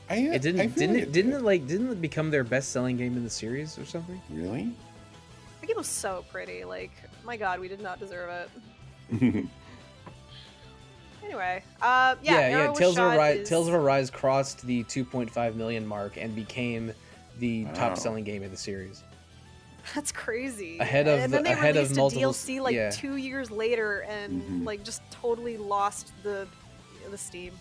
Didn't it become their best-selling game in the series or something? Really? The game was so pretty. Like, my god, we did not deserve it. Anyway, Arrow was Tales of shot Arise, is- Tales of Arise crossed the 2.5 million mark and became the Wow. top-selling game of the series. That's crazy. Ahead of and then the- they ahead of released multiple- a DLC like yeah. 2 years later, and Mhm. like just totally lost the Steam.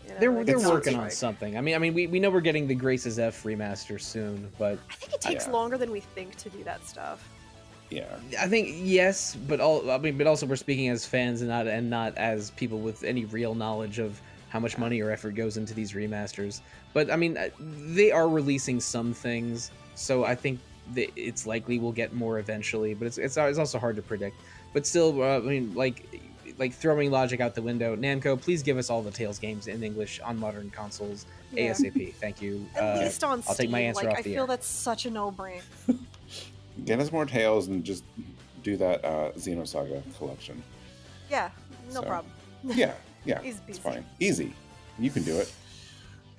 You know, They're like, they're it's working not on strike. something. I mean, we know we're getting the Graces F remaster soon, but I think it takes Yeah. longer than we think to do that stuff. Yeah. I think yes, but also we're speaking as fans and not as people with any real knowledge of how much money or effort goes into these remasters. But I mean, they are releasing some things, so I think that it's likely we'll get more eventually. But it's also hard to predict. But still, I mean, like throwing logic out the window. Namco, please give us all the Tales games in English on modern consoles Yeah. ASAP. Thank you. At least on Steam. I'll take my answer like, off I the feel air. that's such a no-brainer. Get us more Tales and just do that Xenosaga collection. Yeah, no So, problem. Yeah, yeah, Easy it's peasy. fine. Easy. You can do it.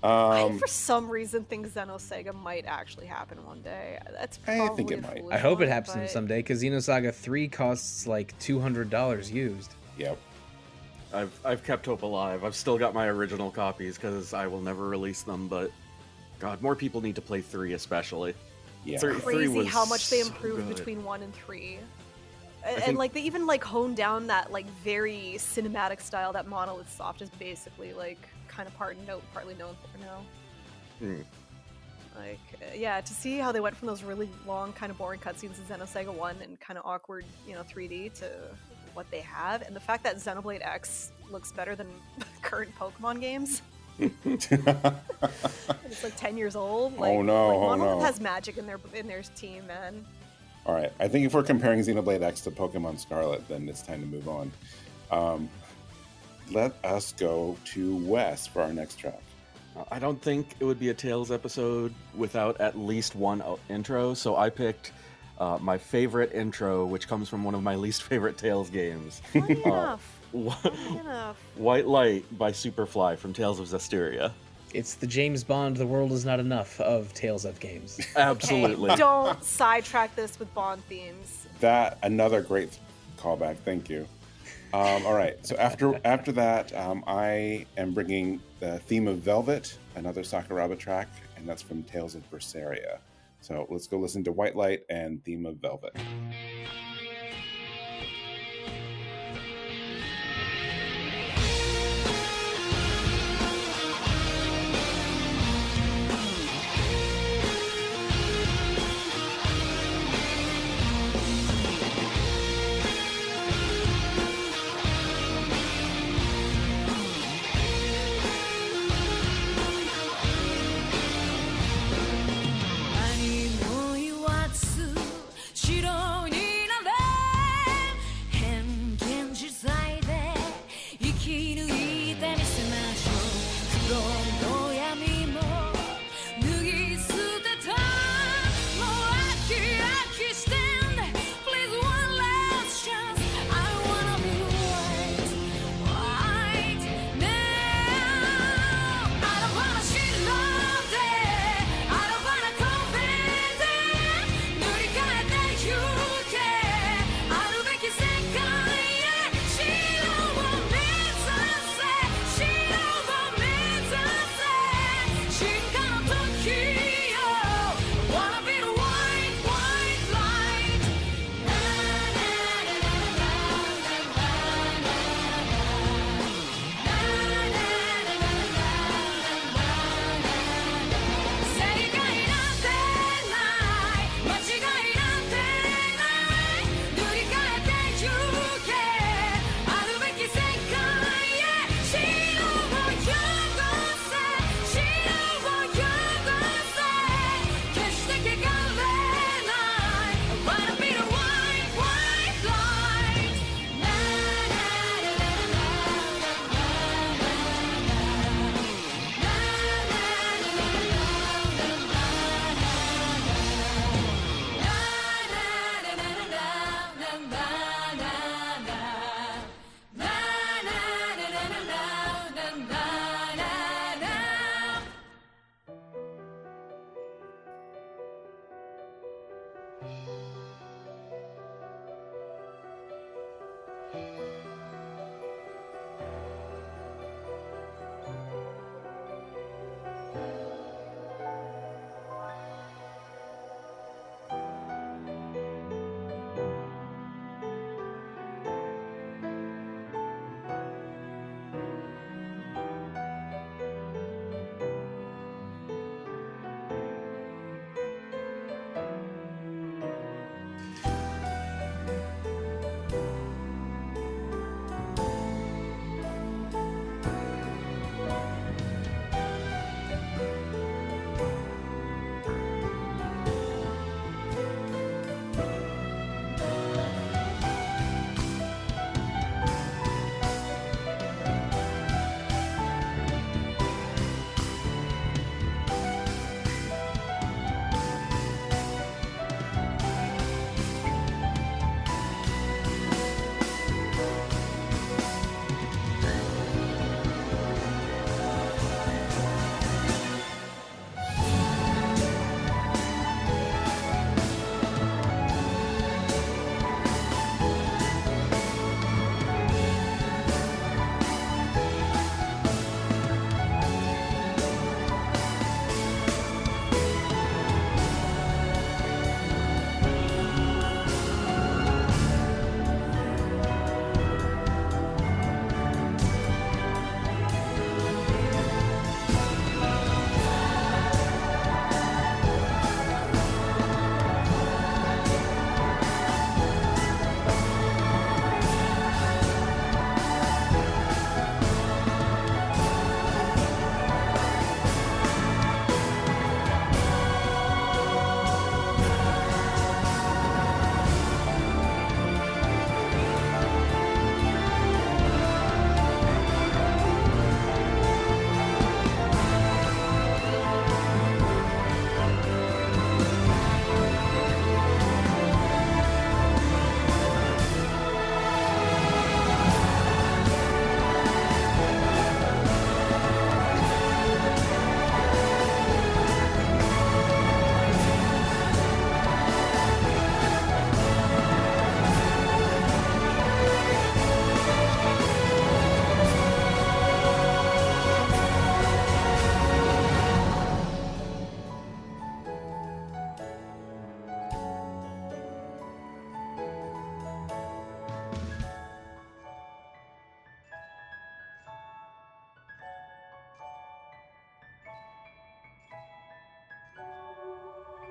I, for some reason, think Xenosaga might actually happen one day. That's I probably think it a might. foolish I hope it one, happens but- someday because Xenosaga 3 costs like $200 used. Yep. I've kept hope alive. I've still got my original copies because I will never release them. But God, more people need to play 3, especially. Yeah. Three Crazy was how much they so improved good. between 1 and 3. I And think- like they even like honed down that like very cinematic style that Monolith Soft is basically like kind of partly known for now. Hmm. Like yeah, to see how they went from those really long kind of boring cutscenes in Xenosaga 1 and kind of awkward, 3D to what they have, and the fact that Xenoblade X looks better than current Pokemon games. It's like 10 years old. Like, Oh, no, like, oh, Monolith no. has magic in their team, man. All right. I think if we're comparing Xenoblade X to Pokemon Scarlet, then it's time to move on. Let us go to Wes for our next track. I don't think it would be a Tales episode without at least one intro, so I picked my favorite intro, which comes from one of my least favorite Tales games. Funny enough. Wh- Funny enough. White Light by Superfly from Tales of Zestiria. It's the James Bond, The World Is Not Enough of Tales of games. Absolutely. Hey, don't sidetrack this with Bond themes. That another great callback. Thank you. All right. So after that, I am bringing the theme of Velvet, another Sakuraba track, and that's from Tales of Berseria. So let's go listen to White Light and theme of Velvet. 何も言わず白い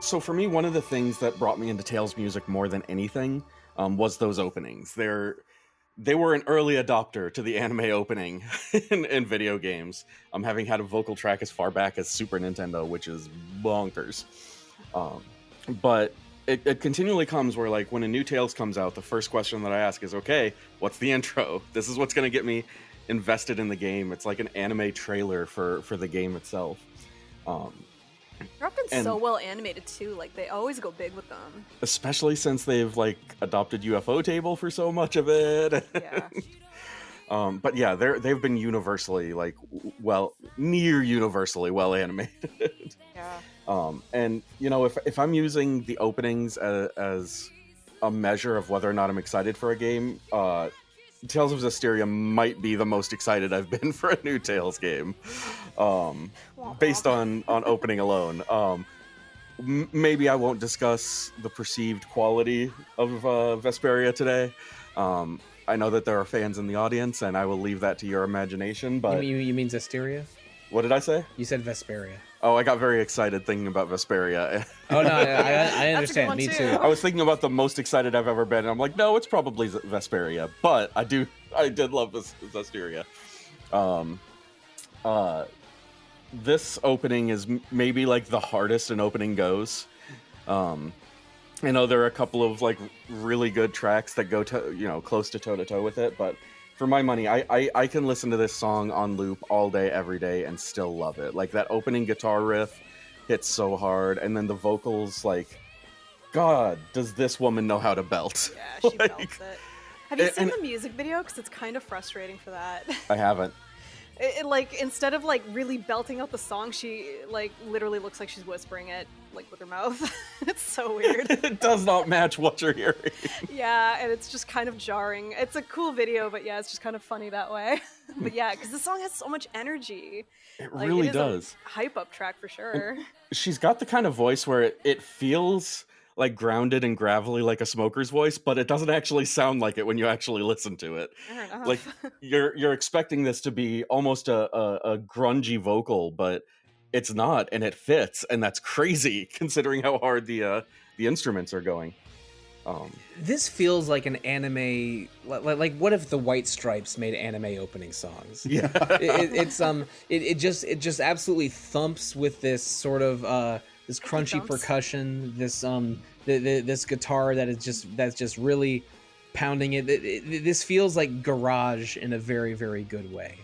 So for me, one of the things that brought me into Tales music more than anything was those openings. They were an early adopter to the anime opening in video games, having had a vocal track as far back as Super Nintendo, which is bonkers. But it continually comes where, like, when a new Tales comes out, the first question that I ask is, okay, what's the intro? This is what's going to get me invested in the game. It's like an anime trailer for the game itself. They're often so well animated too. Like, they always go big with them. Especially since they've, like, adopted UFO Table for so much of it. Yeah. But yeah, they've been universally, like, near universally well animated. Yeah. And you know, if I'm using the openings as a measure of whether or not I'm excited for a game, Tales of Zestiria might be the most excited I've been for a new Tales game, based on opening alone. Maybe I won't discuss the perceived quality of Vesperia today. I know that there are fans in the audience, and I will leave that to your imagination. But You mean Zestiria? What did I say? You said Vesperia. Oh, I got very excited thinking about Vesperia. Oh, no, I understand. Me too. I was thinking about the most excited I've ever been, and I'm like, no, it's probably Vesperia. But I did love Zestiria. This opening is maybe, like, the hardest an opening goes. I know there are a couple of, like, really good tracks that go to, you know, close to toe-to-toe with it, but for my money, I can listen to this song on loop all day, every day, and still love it. Like, that opening guitar riff hits so hard, and then the vocals, like, God, does this woman know how to belt? Yeah, she belts it. Have you seen the music video? Because it's kind of frustrating for that. I haven't. It, like, instead of, like, really belting out the song, she, like, literally looks like she's whispering it, like, with her mouth. It's so weird. It does not match what you're hearing. Yeah, and it's just kind of jarring. It's a cool video, but yeah, it's just kind of funny that way. But yeah, because the song has so much energy. It really does. A hype up track for sure. She's got the kind of voice where it feels like grounded and gravelly, like a smoker's voice, but it doesn't actually sound like it when you actually listen to it. Fair enough. Like, you're expecting this to be almost a grungy vocal, but it's not, and it fits, and that's crazy considering how hard the instruments are going. This feels like an anime. Like, what if the White Stripes made anime opening songs? Yeah, it just absolutely thumps with this sort of this crunchy percussion, this guitar that's just really pounding it. This feels like garage in a very, very good way,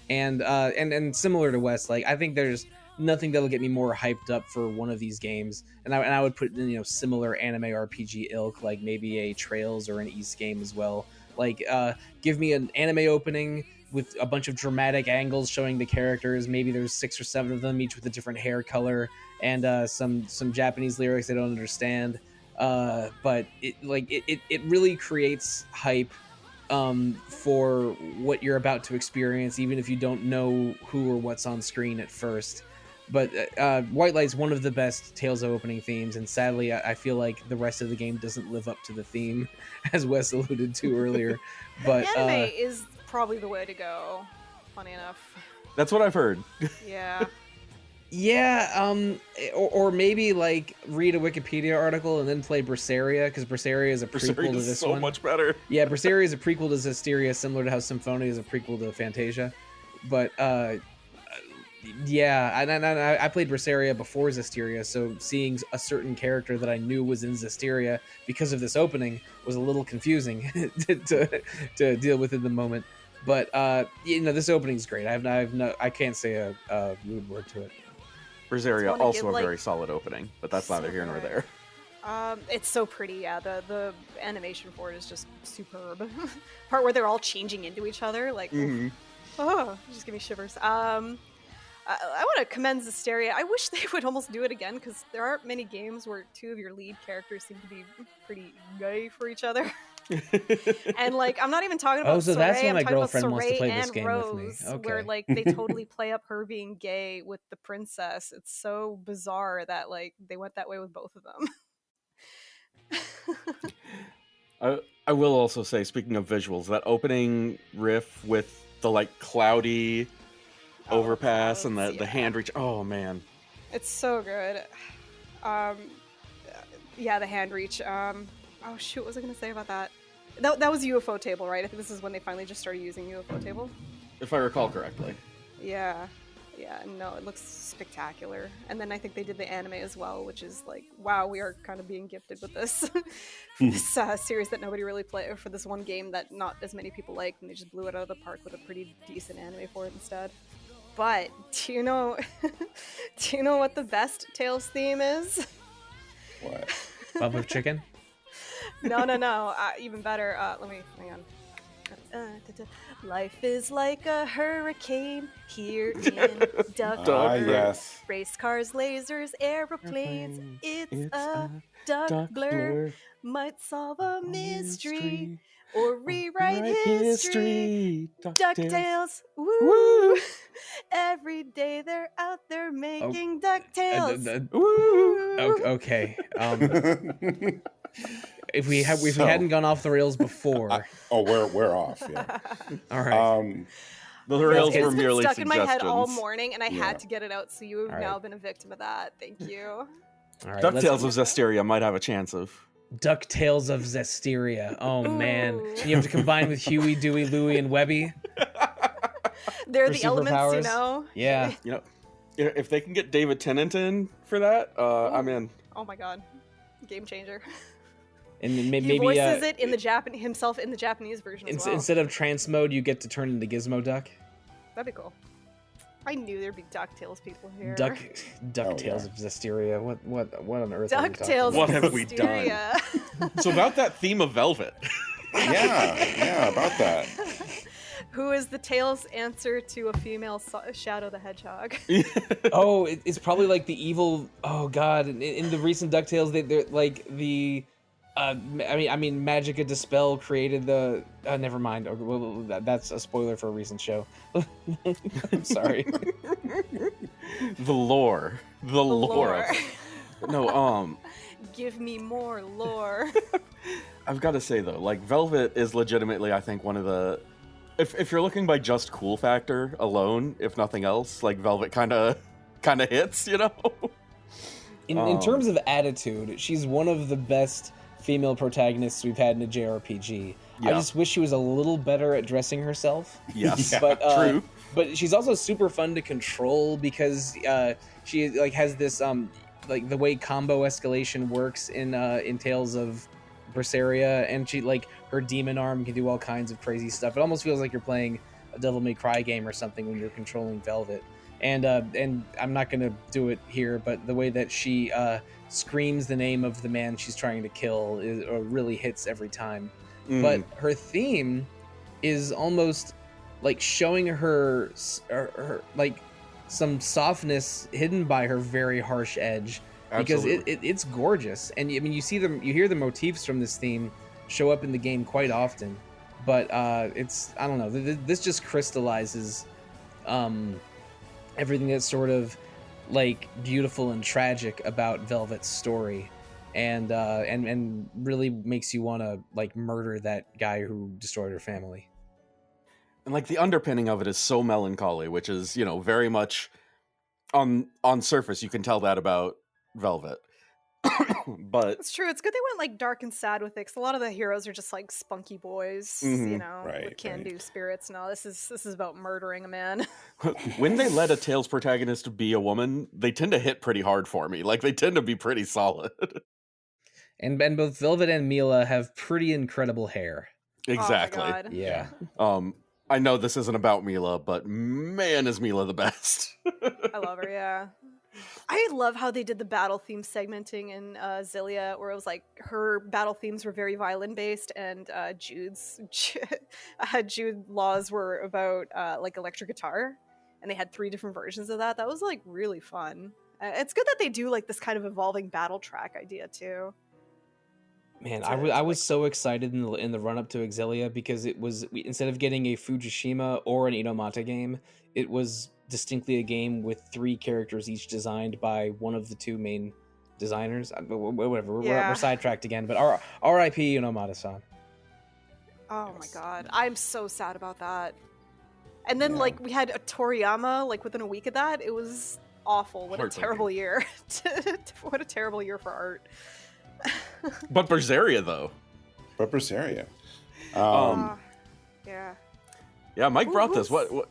and similar to Wes, like, I think there's nothing that'll get me more hyped up for one of these games, and I would put, you know, similar anime RPG ilk, like maybe a Trails or an East game as well. Like, give me an anime opening with a bunch of dramatic angles showing the characters. Maybe there's 6 or 7 of them, each with a different hair color, and some Japanese lyrics I don't understand. But it really creates hype for what you're about to experience, even if you don't know who or what's on screen at first. But White Light's one of the best Tales of opening themes, and sadly, I feel like the rest of the game doesn't live up to the theme, as Wes alluded to earlier. But anime is probably the way to go, funny enough. That's what I've heard. Yeah. Yeah, or maybe, like, read a Wikipedia article and then play Berseria, because Berseria is a prequel to this one. So much better. Yeah, Berseria is a prequel to Zestiria, similar to how Symphonia is a prequel to Phantasia. But yeah, and I played Berseria before Zestiria, so seeing a certain character that I knew was in Zestiria because of this opening was a little confusing to deal with in the moment. But you know, this opening is great. I can't say a rude word to it. Berseria, also a very solid opening, but that's neither here nor there. It's so pretty, yeah. The animation for it is just superb. Part where they're all changing into each other, like, oh, just give me shivers. I want to commend Zestiria. I wish they would almost do it again, because there aren't many games where 2 of your lead characters seem to be pretty gay for each other. And, like, I'm not even talking about so Soray, that's why I'm my talking about girlfriend wants to Soray play this and game Rose, with me. Okay. where, like, they totally play up her being gay with the princess. It's so bizarre that, like, they went that way with both of them. I will also say, speaking of visuals, that opening riff with the, like, cloudy overpass and the hand reach. Oh man, it's so good. Yeah, the hand reach. Oh shoot, what was I gonna say about that? That was UFO table, right? I think this is when they finally just started using UFO table. If I recall correctly. Yeah. Yeah, no, it looks spectacular. And then I think they did the anime as well, which is like, wow, we are kind of being gifted with this for this series that nobody really played, for this one game that not as many people liked, and they just blew it out of the park with a pretty decent anime for it instead. But do you know what the best Tales theme is? What? Bump of chicken? No. Even better. Let me hang on. Life is like a hurricane here in Duck. Yes. Race cars, lasers, aeroplanes. It's a duck blur. Might solve a mystery or rewrite history. DuckTales. Woo! Every day they're out there making DuckTales. Woo! Okay. If we hadn't gone off the rails before. We're off. Yeah. All right. The rails It's were been merely stuck in my head all suggestions. morning, and I had to get it out. So you have All now right. been a victim of that. Thank you. All right. DuckTales of Zestiria might have a chance of. DuckTales of Zestiria. Oh man, Ooh. you have to combine with Huey, Dewey, Louie, and Webby. They're For the elements, you superpowers. know. Yeah. You know, if they can get David Tennant in for that, I'm in. Oh my god, game changer. And then He maybe voices it in the himself in the Japanese version as well. instead of trance mode, you get to turn into Gizmo Duck. That'd be cool. I knew there'd be DuckTales people here. DuckTales of Zestiria. What on earth? Are we talking DuckTales. about? What have we done? Hysteria. So about that theme of Velvet. Yeah, about that. Who is the Tails answer to a female Shadow the Hedgehog? Oh, it's probably like the evil. Oh god! In the recent DuckTales, they're like the. I mean, Magica Dispel created the. Never mind. Okay, well, that's a spoiler for a recent show. I'm sorry. The lore. The lore. No, Give me more lore. I've got to say though, like Velvet is legitimately, I think, one of the. If you're looking by just cool factor alone, if nothing else, like Velvet kind of hits, you know. In terms of attitude, she's one of the best female protagonists we've had in a JRPG. Yeah. I just wish she was a little better at dressing herself. Yes, But true. But she's also super fun to control because she like has this like the way combo escalation works in Tales of Berseria, and she like her demon arm can do all kinds of crazy stuff. It almost feels like you're playing a Devil May Cry game or something when you're controlling Velvet. And I'm not gonna do it here, but the way that she screams the name of the man she's trying to kill really hits every time. But her theme is almost like showing her like some softness hidden by her very harsh edge. Because it's gorgeous, and I mean you hear the motifs from this theme show up in the game quite often, but it's I don't know, this just crystallizes everything that's sort of like beautiful and tragic about Velvet's story, and really makes you want to like murder that guy who destroyed her family. And like the underpinning of it is so melancholy, which is, you know, very much on surface you can tell that about Velvet. But It's true. It's good they went like dark and sad with it, because a lot of the heroes are just like spunky boys, you know, with can-do spirits. No, this is about murdering a man. when they let a Tales protagonist be a woman, they tend to hit pretty hard for me. Like they tend to be pretty solid. And both Velvet and Mila have pretty incredible hair. Exactly. Oh my God. Yeah. I know this isn't about Mila, but man, is Mila the best. I love her, yeah. I love how they did the battle theme segmenting in Xillia, where it was like her battle themes were very violin based, and Jude Law's were about like electric guitar, and they had 3 different versions of that. That was like really fun. It's good that they do like this kind of evolving battle track idea too. Man, I was so excited in the run up to Xillia because instead of getting a Fujishima or an Inomata game, it was distinctly a game with 3 characters each designed by one of the 2 main designers. Whatever, we're sidetracked again, but R.I.P. Inomata-san. Oh my God, I'm so sad about that. And then like we had a Toriyama like within a week of that. It was awful. What a terrible year. What a terrible year for art. But Berseria though. But Berseria. Yeah. Yeah, Mike brought this. What? Sorry,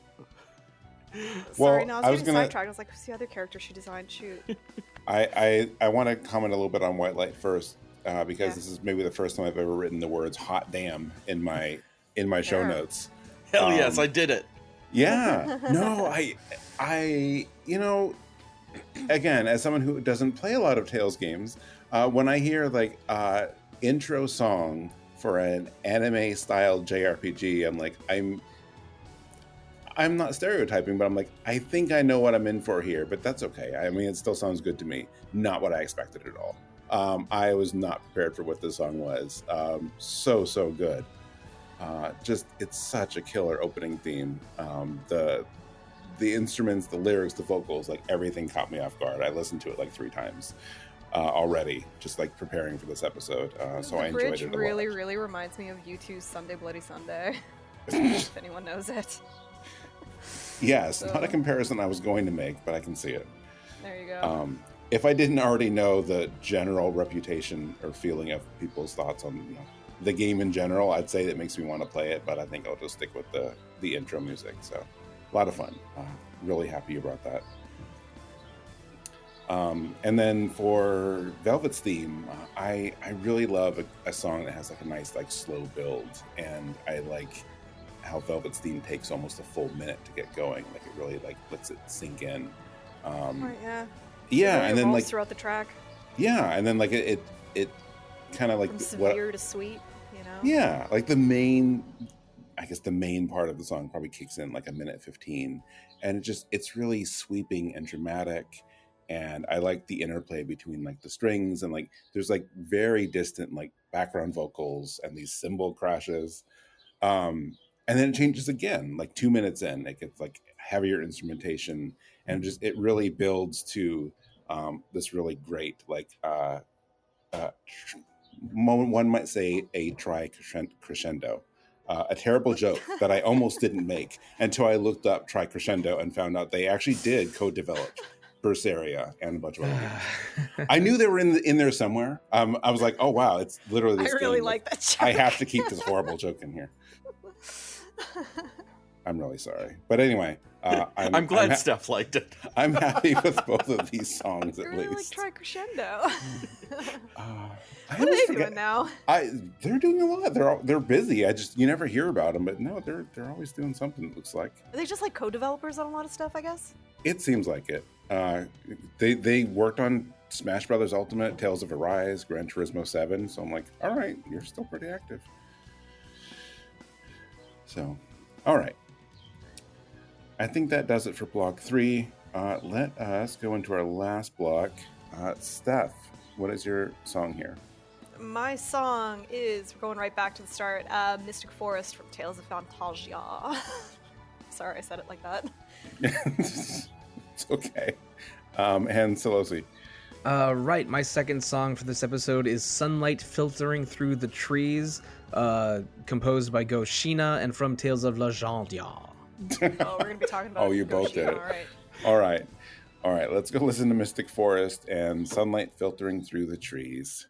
Well, no, I I was was getting gonna- sidetracked. I was like, who's the other character she designed? Shoot. I want to comment a little bit on White Light first, because Yeah. this is maybe the first time I've ever written the words "hot damn" in my show Fair. notes. Hell yes, I did it. Yeah. No, I again, as someone who doesn't play a lot of Tales games, when I hear like intro song for an anime style JRPG, I'm like, I'm not stereotyping, but I'm like, I think I know what I'm in for here, but that's okay. I mean, it still sounds good to me. Not what I expected at all. I was not prepared for what this song was. So good. Just, it's such a killer opening theme. The instruments, the lyrics, the vocals, like everything caught me off guard. I listened to it like 3 times already, just like preparing for this episode. So I enjoyed it a lot. The bridge really reminds me of U2's Sunday Bloody Sunday. If anyone knows it. Yes, not a comparison I was going to make, but I can see it. There you go. If I didn't already know the general reputation or feeling of people's thoughts on the game in general, I'd say that makes me want to play it, but I think I'll just stick with the intro music. So a lot of fun. Really happy you brought that. And then for Velvet's theme, I really love a song that has like a nice like slow build, and I like how Velvet's theme takes almost a full minute to get going. Like it really like lets it sink in. Right, yeah. Yeah, It really and then evolves like throughout the track, yeah, and then like it kind of like from severe to sweet, you know. yeah, like the main part of the song probably kicks in like a minute 15, and it's really sweeping and dramatic. And I like the interplay between like the strings and like there's like very distant like background vocals and these cymbal crashes. And then it changes again, like 2 minutes in, it gets like heavier instrumentation, and just it really builds to this really great like one might say a crescendo. A terrible joke that I almost didn't make until I looked up tri crescendo and found out they actually did co-develop Berseria and a bunch of other games. I knew they were in there somewhere. I was like, oh wow, it's literally this I really game. like that joke. I have to keep this horrible joke in here. I'm really sorry, but anyway, I'm glad Steph liked it. I'm happy with both of these songs I at really like least. Tri Crescendo. I What are always they forget- doing now? They're doing a lot. They're busy. You never hear about them, but no, they're always doing something. It looks like Are they just like co-developers on a lot of stuff, I guess? it seems like it. They worked on Smash Brothers Ultimate, Tales of Arise, Gran Turismo 7. So I'm like, all right, you're still pretty active. So, all right. I think that does it for block 3. Let us go into our last block. Steph, what is your song here? My song is, we're going right back to the start, Mystic Forest from Tales of Phantasia. Sorry, I said it like that. It's okay. And Sollosi. Right, my second song for this episode is Sunlight Filtering Through the Trees, composed by Shiina and from Tales of Legendia. Oh, we're going to be talking about Oh, you both did it. All right. All right. Let's go listen to Mystic Forest and Sunlight Filtering Through the Trees.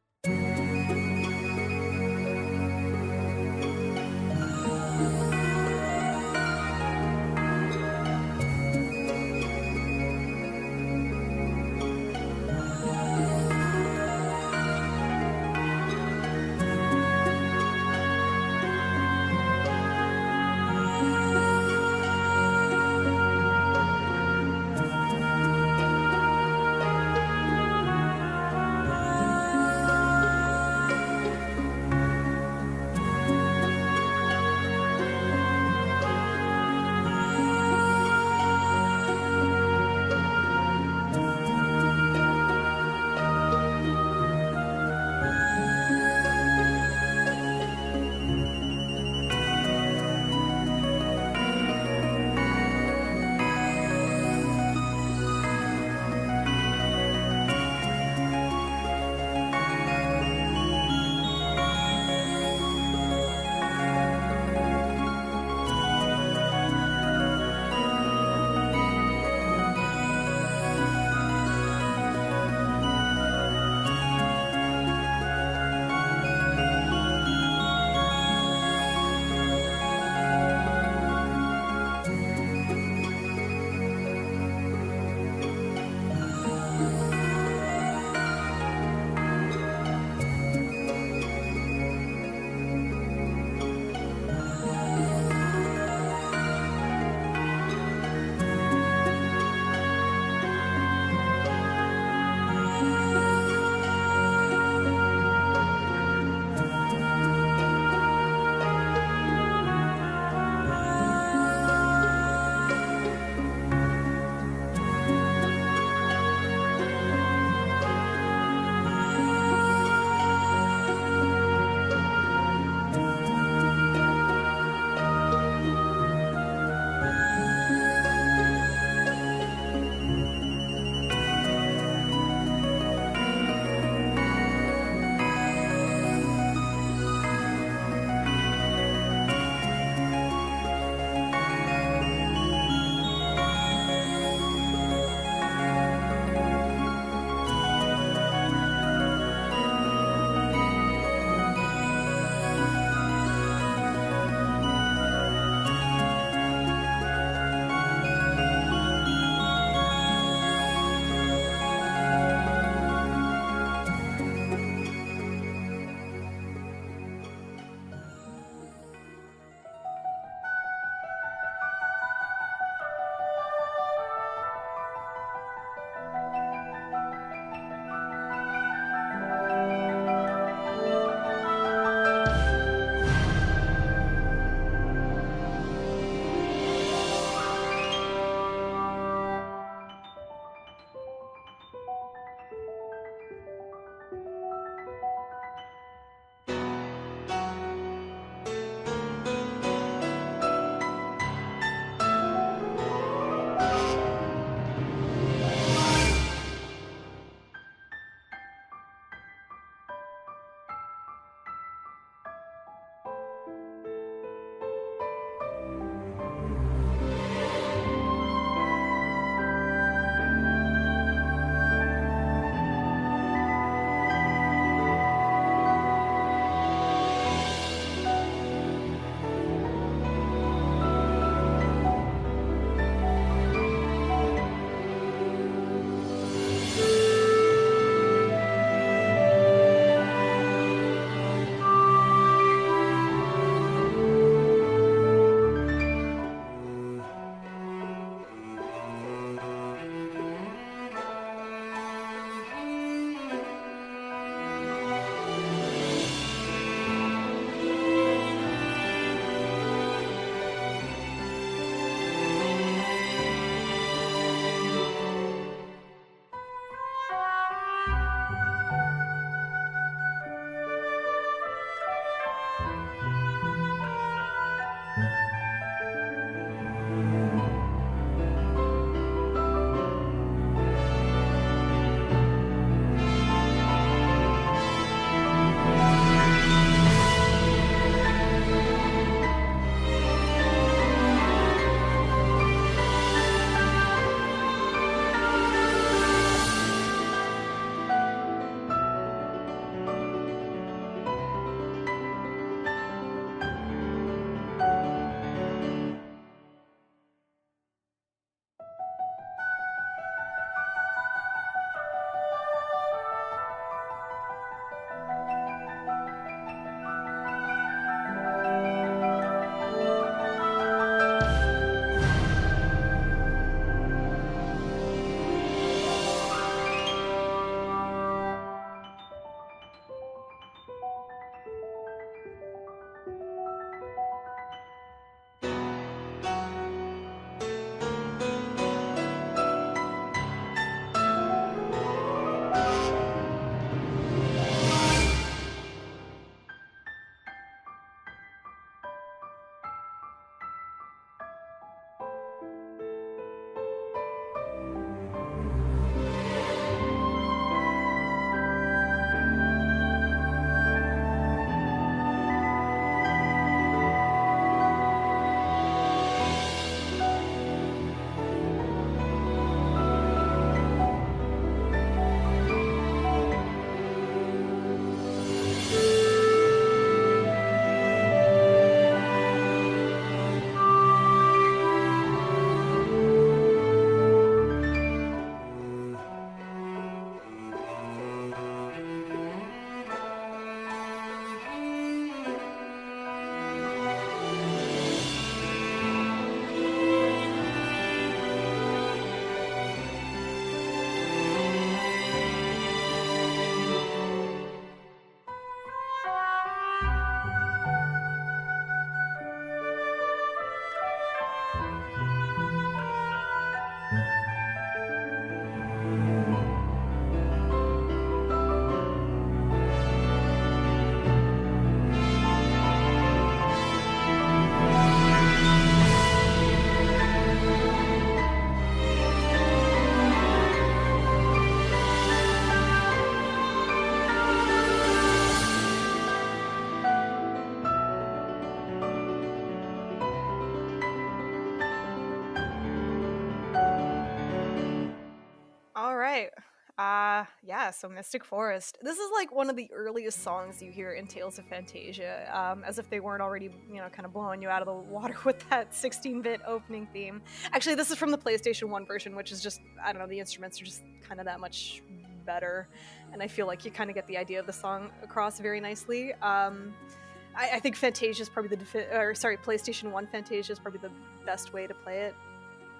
Yeah, so Mystic Forest. This is like one of the earliest songs you hear in Tales of Phantasia, as if they weren't already, kind of blowing you out of the water with that 16-bit opening theme. Actually, this is from the PlayStation 1 version, which is just, I don't know, the instruments are just kind of that much better, and I feel like you kind of get the idea of the song across very nicely. I think Fantasia is probably PlayStation 1 Fantasia is probably the best way to play it,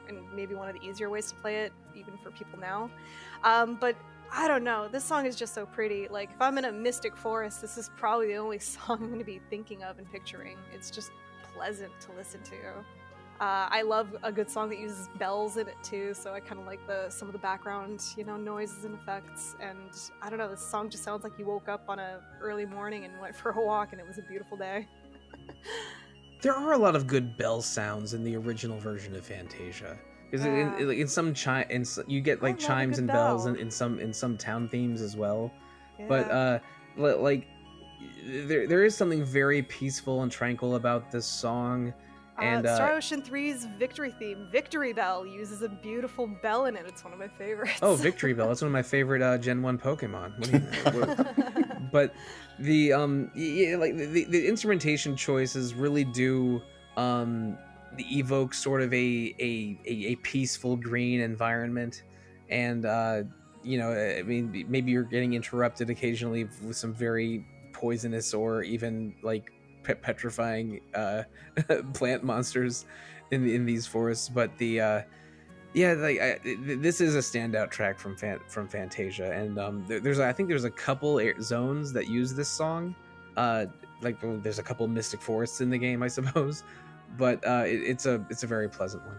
and maybe one of the easier ways to play it, even for people now. But I don't know, this song is just so pretty. Like, if I'm in a mystic forest, this is probably the only song I'm going to be thinking of and picturing. It's just pleasant to listen to. I love a good song that uses bells in it too, so I kind of like some of the background, noises and effects. And I don't know, this song just sounds like you woke up on a early morning and went for a walk, and it was a beautiful day. There are a lot of good bell sounds in the original version of Phantasia. Because in some you get like chimes and bells in some town themes as well. Yeah. But like there is something very peaceful and tranquil about this song. And Star Ocean 3's Victory theme, Victory Bell, uses a beautiful bell in it. It's one of my favorites. Oh, Victory Bell! That's one of my favorite Gen 1 Pokemon. What do you know? But the the instrumentation choices really do evoke sort of a peaceful green environment, and I mean, maybe you're getting interrupted occasionally with some very poisonous or even like petrifying plant monsters in these forests, but this is a standout track from Phantasia, and I think there's a couple zones that use this song, there's a couple mystic forests in the game, I suppose, but it's a very pleasant one.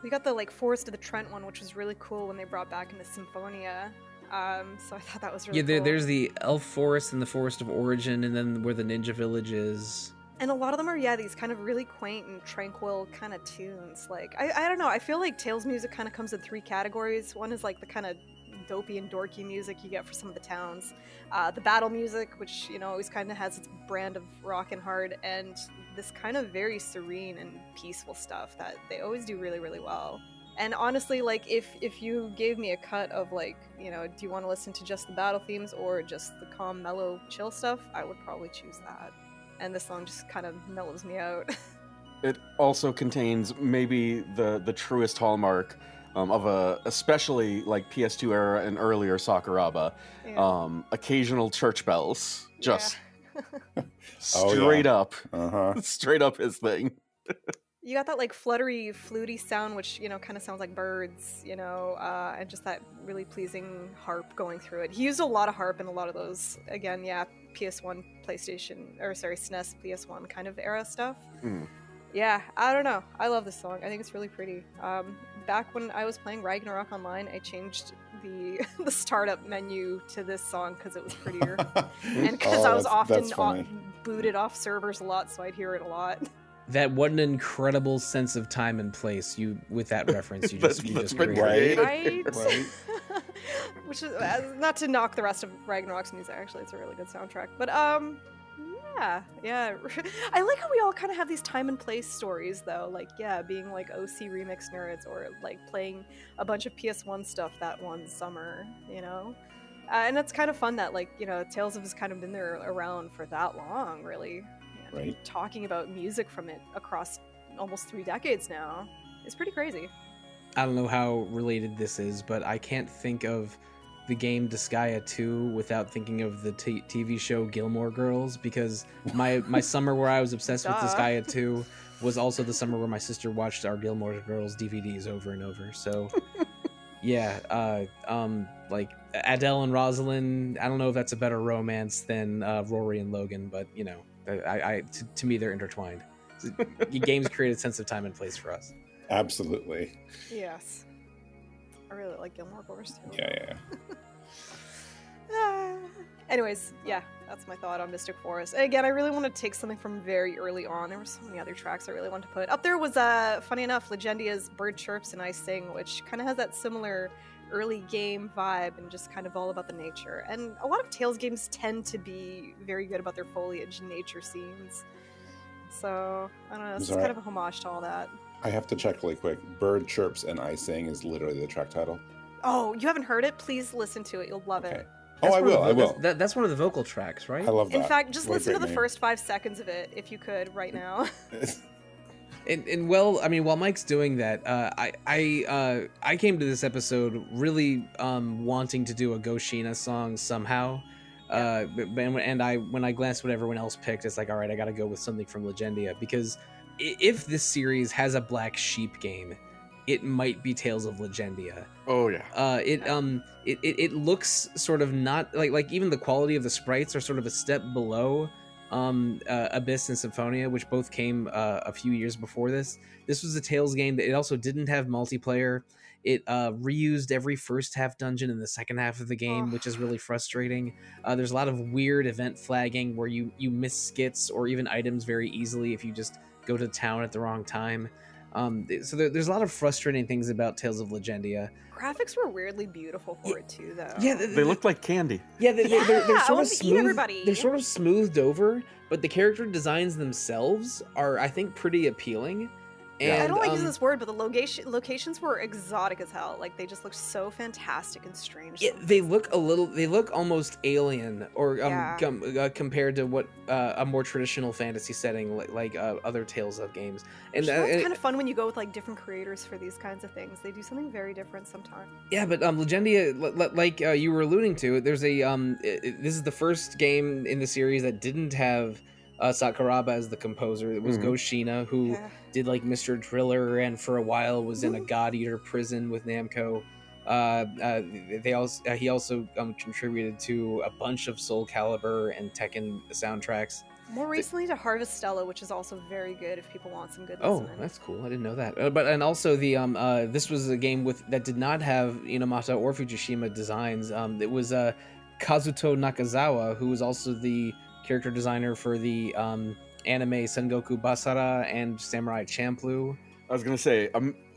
We got the Forest of the Trent one, which was really cool when they brought back into Symphonia. So I thought that was really cool. There's the Elf Forest and the Forest of Origin, and then where the Ninja Village is. And a lot of them are, these kind of really quaint and tranquil kind of tunes. Like, I don't know, I feel like Tales music kind of comes in three categories. One is like the kind of dopey and dorky music you get for some of the towns. The battle music, which, always kind of has its brand of rock and hard. And this kind of very serene and peaceful stuff that they always do really, really well. And honestly, like, if you gave me a cut of, like, do you want to listen to just the battle themes or just the calm, mellow, chill stuff, I would probably choose that. And this song just kind of mellows me out. It also contains maybe the truest hallmark of especially like PS2 era and earlier Sakuraba, occasional church bells, just straight up, straight up his thing. You got that like fluttery, fluty sound, which, kind of sounds like birds, and just that really pleasing harp going through it. He used a lot of harp in a lot of those, again, PS1, PlayStation, or sorry, SNES, PS1 kind of era stuff. Yeah, I don't know. I love this song. I think it's really pretty. Back when I was playing Ragnarok Online, I changed the startup menu to this song because it was prettier. And because I was often booted off servers a lot, so I'd hear it a lot. That what an incredible sense of time and place with that reference you just created. Right? Which is not to knock the rest of Ragnarok's music. Actually, it's a really good soundtrack. But yeah. I like how we all kind of have these time and place stories, though. Like, being like OC remix nerds, or like playing a bunch of PS1 stuff that one summer, and it's kind of fun that Tales of has kind of been there around for that long, really. Right. Talking about music from it across almost 3 decades now is pretty crazy. I don't know how related this is, but I can't think of the game Disgaea 2 without thinking of the TV show Gilmore Girls, because my summer where I was obsessed with Disgaea 2 was also the summer where my sister watched our Gilmore Girls DVDs over and over. So like Adele and Rosalind, I don't know if that's a better romance than Rory and Logan, but to me they're intertwined. Games create a sense of time and place for us. Absolutely. Yes. I really like Gilmore Girls too. Yeah. Anyways, that's my thought on Mystic Forest. And again, I really want to take something from very early on. There were so many other tracks I really wanted to put. Up there was, funny enough, Legendia's Bird Chirps and I Sing, which kind of has that similar early game vibe and just kind of all about the nature. And a lot of Tales games tend to be very good about their foliage and nature scenes. So, I don't know, this is kind of a homage to all that. I have to check really quick. Bird Chirps and I Sing is literally the track title. Oh, you haven't heard it? Please listen to it. You'll love Okay. it. Oh, I will. That's one of the vocal tracks, right? I love that. In fact, just What a listen to great the name. first 5 seconds of it if you could right now. And well, I mean, while Mike's doing that, I came to this episode really wanting to do a Go Shiina song somehow. And when I glanced what everyone else picked, it's like, all right, I got to go with something from Legendia, because if this series has a black sheep game, it might be Tales of Legendia. Oh yeah. It looks sort of not like even the quality of the sprites are sort of a step below Abyss and Symphonia, which both came a few years before this. This was a Tales game that it also didn't have multiplayer. It reused every first half dungeon in the second half of the game, which is really frustrating. There's a lot of weird event flagging where you miss skits or even items very easily if you just go to town at the wrong time. So there's a lot of frustrating things about Tales of Legendia. Graphics were weirdly beautiful for it too, though. Yeah, They looked like candy. Yeah, they're I sort wanted of to eat smooth. everybody. They're sort of smoothed over, but the character designs themselves are, I think, pretty appealing. Yeah. And, I don't like using this word, but the locations were exotic as hell. Like, they just looked so fantastic and strange. Yeah, they look almost alien, or compared to what a more traditional fantasy setting like other Tales of games. And it's kind of fun when you go with like different creators for these kinds of things. They do something very different sometimes. Yeah, but Legendia, like you were alluding to, there's a this is the first game in the series that didn't have Sakuraba as the composer. It was Go Shiina, who did like Mr. Driller, and for a while was in a God Eater prison with Namco. He also contributed to a bunch of Soul Calibur and Tekken soundtracks. More recently to Harvestella, which is also very good if people want some good Oh, listening. that's cool. I didn't know that. And also this was a game that did not have Inamata or Fujishima designs. It was Kazuto Nakazawa, who was also the character designer for the anime Sengoku Basara and Samurai Champloo. I was gonna say,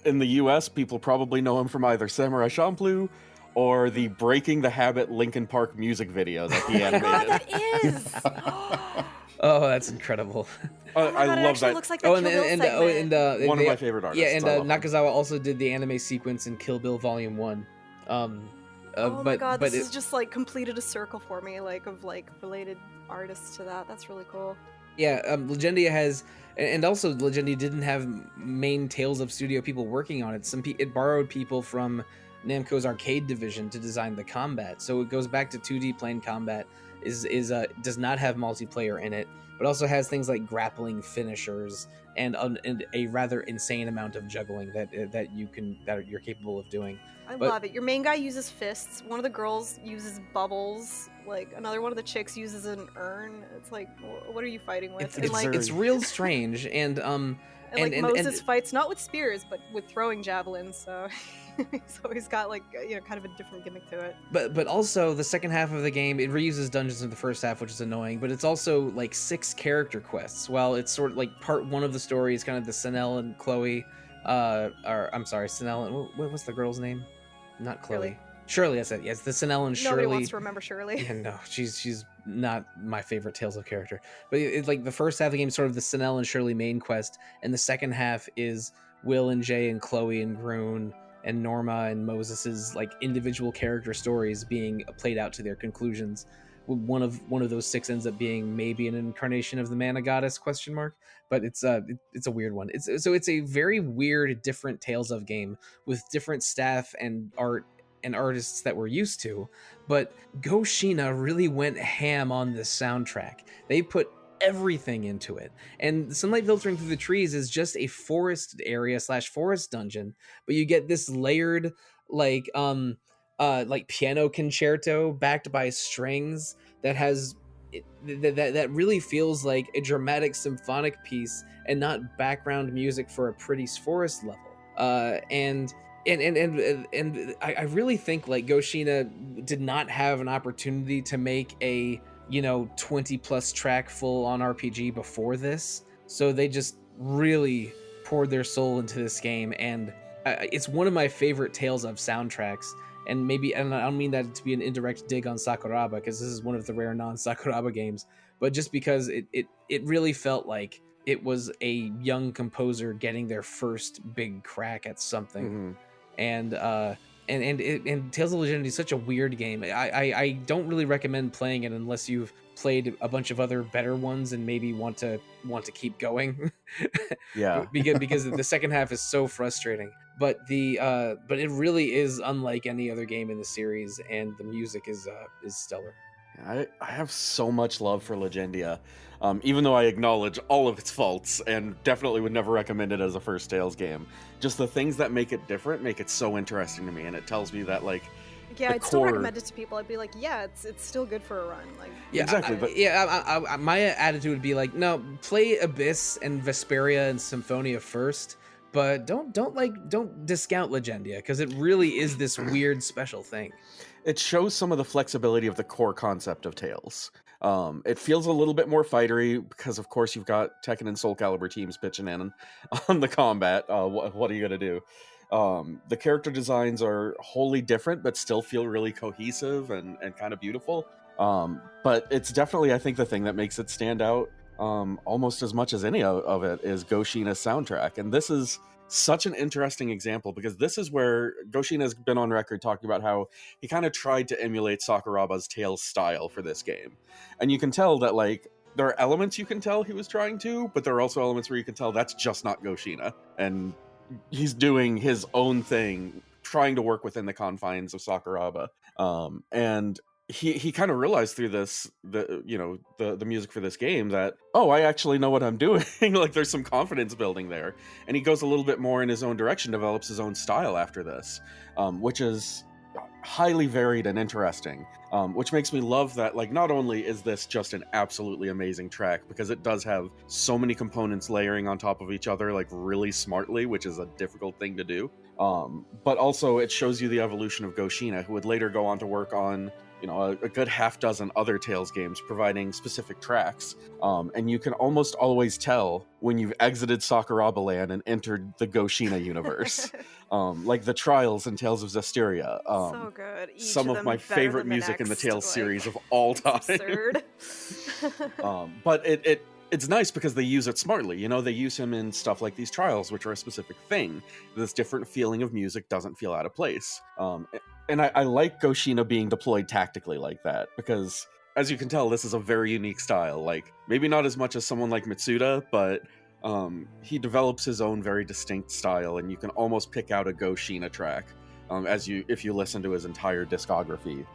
in the U.S., people probably know him from either Samurai Champloo or the Breaking the Habit Linkin Park music video that he animated. Oh my god, that is! Oh, that's incredible. Oh my I god, it love actually that. looks like that Kill Bill segment. One of my favorite artists. Yeah, and I love him. Nakazawa also did the anime sequence in Kill Bill Volume 1. Oh my god, this is just like completed a circle for me, like of like related artists to that. That's really cool. Yeah, Legendia has, and also Legendia didn't have main Tales of Studio people working on it. It borrowed people from Namco's arcade division to design the combat. So it goes back to 2D plane combat. Does not have multiplayer in it, but also has things like grappling finishers and a rather insane amount of juggling that you're capable of doing. I love it. Your main guy uses fists. One of the girls uses bubbles. Like another one of the chicks uses an urn. It's like, what are you fighting with? It's real strange. And Moses fights not with spears but with throwing javelins. So he's always got like kind of a different gimmick to it. But also the second half of the game, it reuses dungeons in the first half, which is annoying. But it's also like 6 character quests. While it's sort of like part 1 of the story is kind of the Sinel and Chloe. Sinel and what's the girl's name? Not Chloe. Shirley, that's it. Yes, the Sinel and Shirley. Nobody wants to remember Shirley. Yeah, no, she's not my favorite Tales of character. But it's like the first half of the game is sort of the Sinel and Shirley main quest, and the second half is Will and Jay and Chloe and Groon and Norma and Moses's like individual character stories being played out to their conclusions. One of those 6 ends up being maybe an incarnation of the Mana Goddess ? But it's a weird one. It's a very weird, different Tales of game with different staff and art and artists that we're used to. But Go Shiina really went ham on this soundtrack. They put everything into it. And Sunlight Filtering Through the Trees is just a forest area / forest dungeon, but you get this layered like piano concerto backed by strings that has that really feels like a dramatic symphonic piece and not background music for a pretty forest level. And I really think like Go Shiina did not have an opportunity to make a 20 plus track full on RPG before this, so they just really poured their soul into this game, and it's one of my favorite Tales of soundtracks. And I don't mean that to be an indirect dig on Sakuraba, because this is one of the rare non-Sakuraba games, but just because it really felt like it was a young composer getting their first big crack at something. And and Tales of Legendia is such a weird game. I don't really recommend playing it unless you've played a bunch of other better ones and maybe want to keep going. Yeah. because the second half is so frustrating. But but it really is unlike any other game in the series, and the music is stellar. I have so much love for Legendia, even though I acknowledge all of its faults and definitely would never recommend it as a first Tales game. Just the things that make it different make it so interesting to me, and it tells me that, like, Yeah, the I'd still core- recommend it to people. I'd be like, yeah, it's still good for a run. Like, Yeah, Exactly, but- my attitude would be like, no, play Abyss and Vesperia and Symphonia first, but don't discount Legendia, because it really is this weird special thing. It shows some of the flexibility of the core concept of Tales. It feels a little bit more fightery because, of course, you've got Tekken and Soul Calibur teams pitching in on the combat. What are you gonna do? The character designs are wholly different, but still feel really cohesive and kind of beautiful. But it's definitely, I think, the thing that makes it stand out almost as much as any of it is Go Shiina's soundtrack. And this is such an interesting example because this is where Go Shiina has been on record talking about how he kind of tried to emulate Sakuraba's Tales style for this game. And you can tell that, like, there are elements you can tell he was trying to, but there are also elements where you can tell that's just not Go Shiina. And he's doing his own thing, trying to work within the confines of Sakuraba. And he kind of realized through this, the music for this game that, oh, I actually know what I'm doing. Like, there's some confidence building there. And he goes a little bit more in his own direction, develops his own style after this, which is highly varied and interesting, which makes me love that, like, not only is this just an absolutely amazing track, because it does have so many components layering on top of each other, like, really smartly, which is a difficult thing to do, but also it shows you the evolution of Go Shiina, who would later go on to work on, you know, a good half dozen other Tales games providing specific tracks, and you can almost always tell when you've exited Sakuraba land and entered the Go Shiina universe. Like the Trials and Tales of Zestiria. so good. Each Some of them my better favorite than the music in the next, Tales like, series of all time. absurd. But it's nice because they use it smartly. You know, they use him in stuff like these Trials, which are a specific thing. This different feeling of music doesn't feel out of place. And I like Go Shiina being deployed tactically like that, because as you can tell, this is a very unique style. Like, maybe not as much as someone like Mitsuda, but he develops his own very distinct style, and you can almost pick out a Go Shiina track if you listen to his entire discography.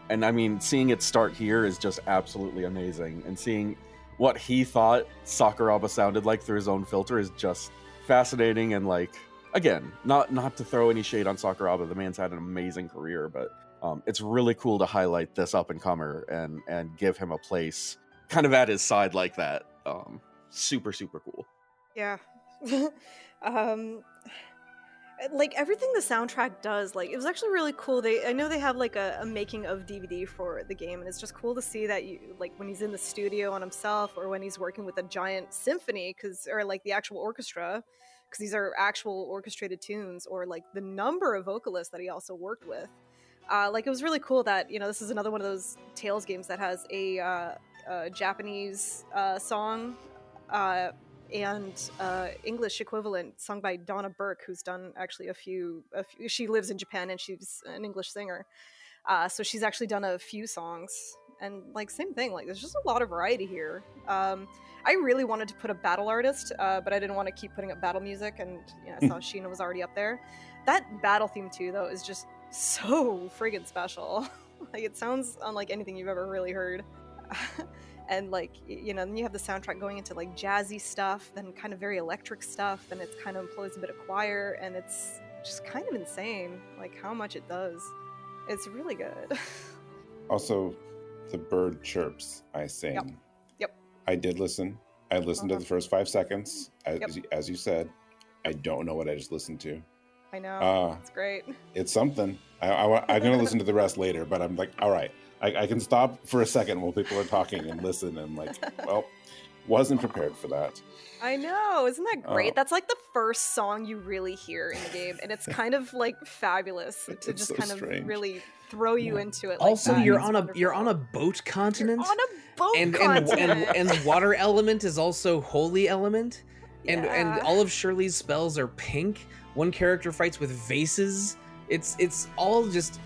And I mean, seeing it start here is just absolutely amazing, and seeing what he thought Sakuraba sounded like through his own filter is just fascinating. And, like, again, not to throw any shade on Sakuraba, the man's had an amazing career, but it's really cool to highlight this up-and-comer and give him a place kind of at his side like that. Super, super cool. Yeah. Like, everything the soundtrack does, like, it was actually really cool. I know they have, like, a making of DVD for the game, and it's just cool to see that, when he's in the studio on himself, or when he's working with a giant symphony, or like the actual orchestra, because these are actual orchestrated tunes, or like the number of vocalists that he also worked with. Like, it was really cool that, this is another one of those Tales games that has a Japanese song and English equivalent sung by Donna Burke, who's done actually a few. She lives in Japan and she's an English singer, so she's actually done a few songs. And, like, same thing, like, there's just a lot of variety here. I really wanted to put a battle artist, but I didn't want to keep putting up battle music, and I saw Shiina was already up there. That battle theme too, though, is just so friggin' special. Like, it sounds unlike anything you've ever really heard. And, like, then you have the soundtrack going into, like, jazzy stuff, then kind of very electric stuff, then it kind of employs a bit of choir, and it's just kind of insane, like, how much it does. It's really good. Also, the bird chirps I sing. Yep. I did listen. I listened to the first 5 seconds. As you said, I don't know what I just listened to. I know. It's great. It's something. I'm going to listen to the rest later, but I'm like, all right. I can stop for a second while people are talking and listen. And, like, well, wasn't prepared for that. I know. Isn't that great? That's like the first song you really hear in the game. And it's kind of, like, fabulous to just so kind of strange. really throw you into it. Like Also, that. you're It's on a wonderful. boat continent. You're on a boat and continent. and water element is also holy element. And Yeah. all of Shirley's spells are pink. One character fights with vases. It's all just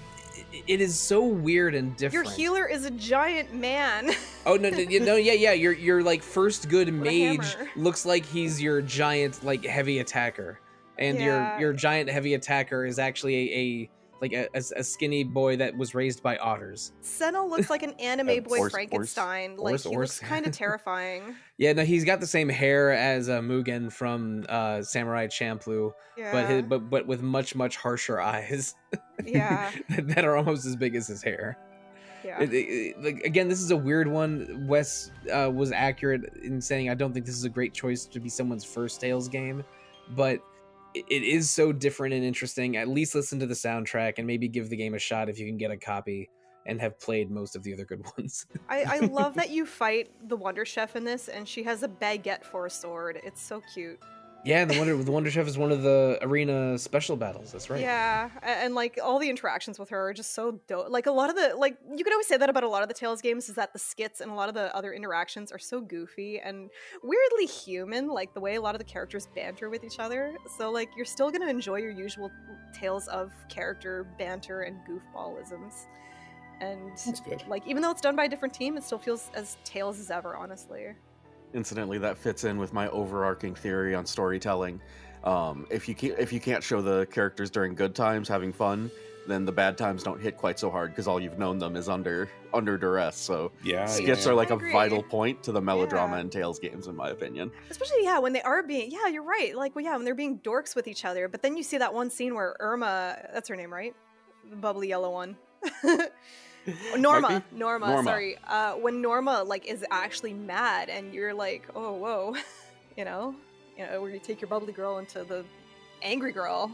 it is so weird and different. Your healer is a giant man. Oh no, yeah. Your like first good With a mage hammer. looks like he's your giant like heavy attacker, and Yeah. your giant heavy attacker is actually a skinny boy that was raised by otters. Senna looks like an anime boy Horse- Frankenstein. Like horse- he looks horse. kind of terrifying. Yeah, no, he's got the same hair as Mugen from Samurai Champloo, Yeah. but with much harsher eyes. Yeah. that are almost as big as his hair. Yeah. Like again, this is a weird one. Wes was accurate in saying I don't think this is a great choice to be someone's first Tales game, but it is so different and interesting. At least listen to the soundtrack and maybe give the game a shot if you can get a copy and have played most of the other good ones. I love that you fight the Wonder Chef in this, and she has a baguette for a sword. It's so cute. Yeah, and the Wonder Chef is one of the arena special battles. That's right. Yeah, and like all the interactions with her are just so dope. Like a lot of the like you could always say that about a lot of the Tales games is that the skits and a lot of the other interactions are so goofy and weirdly human, like the way a lot of the characters banter with each other. So like you're still gonna enjoy your usual Tales of character banter and goofballisms. And That's good. like even though it's done by a different team, it still feels as Tales as ever, honestly. Incidentally, that fits in with my overarching theory on storytelling. If you can't show the characters during good times having fun, then the bad times don't hit quite so hard because all you've known them is under duress. So Yeah, skits yeah. are like I a agree. vital point to the melodrama Yeah. in Tales games, in my opinion. Especially, yeah, when they are being, yeah, you're right. Like, well, yeah, when they're being dorks with each other. But then you see that one scene where Irma, that's her name, right? The bubbly yellow one. Norma, Might be. Norma. sorry. When Norma, like, is actually mad and you're like, oh, whoa. you know, where you take your bubbly girl into the angry girl.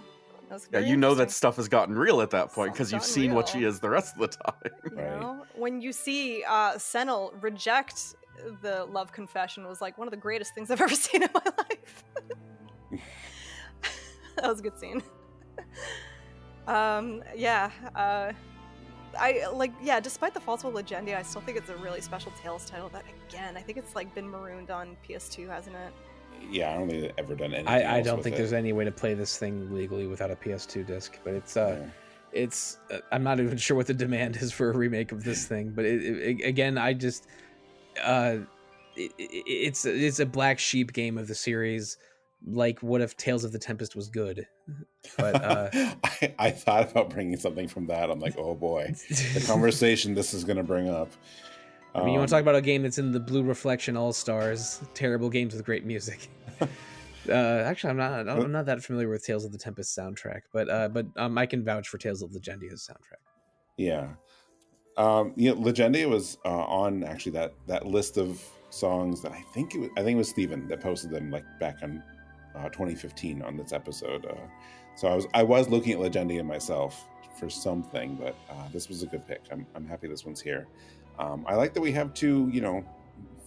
That's Yeah, very you know that interesting. stuff has gotten real at that point because you've Stuff's seen gotten what she real. is the rest of the time. You Right. know, when you see Senel reject the love confession was like one of the greatest things I've ever seen in my life. That was a good scene. Despite the faults of Legendia, I still think it's a really special Tales title that, again, I think it's like been marooned on PS2, hasn't it? Yeah, I don't think they've ever done anything. I else don't with think it. there's any way to play this thing legally without a PS2 disc, but Yeah. it's I'm not even sure what the demand is for a remake of this thing, but again, I just it's a black sheep game of the series. Like, what if Tales of the Tempest was good? But I thought about bringing something from that. I'm like, oh boy, the conversation this is going to bring up. I mean, you want to talk about a game that's in the Blue Reflection All Stars, terrible games with great music. Actually, I'm not that familiar with Tales of the Tempest soundtrack, but I can vouch for Tales of Legendia's soundtrack. Yeah. Legendia was on actually that list of songs that I think it was Steven that posted them like back on 2015 on this episode. So I was looking at Legendia myself for something, but this was a good pick. I'm happy this one's here. I like that we have two,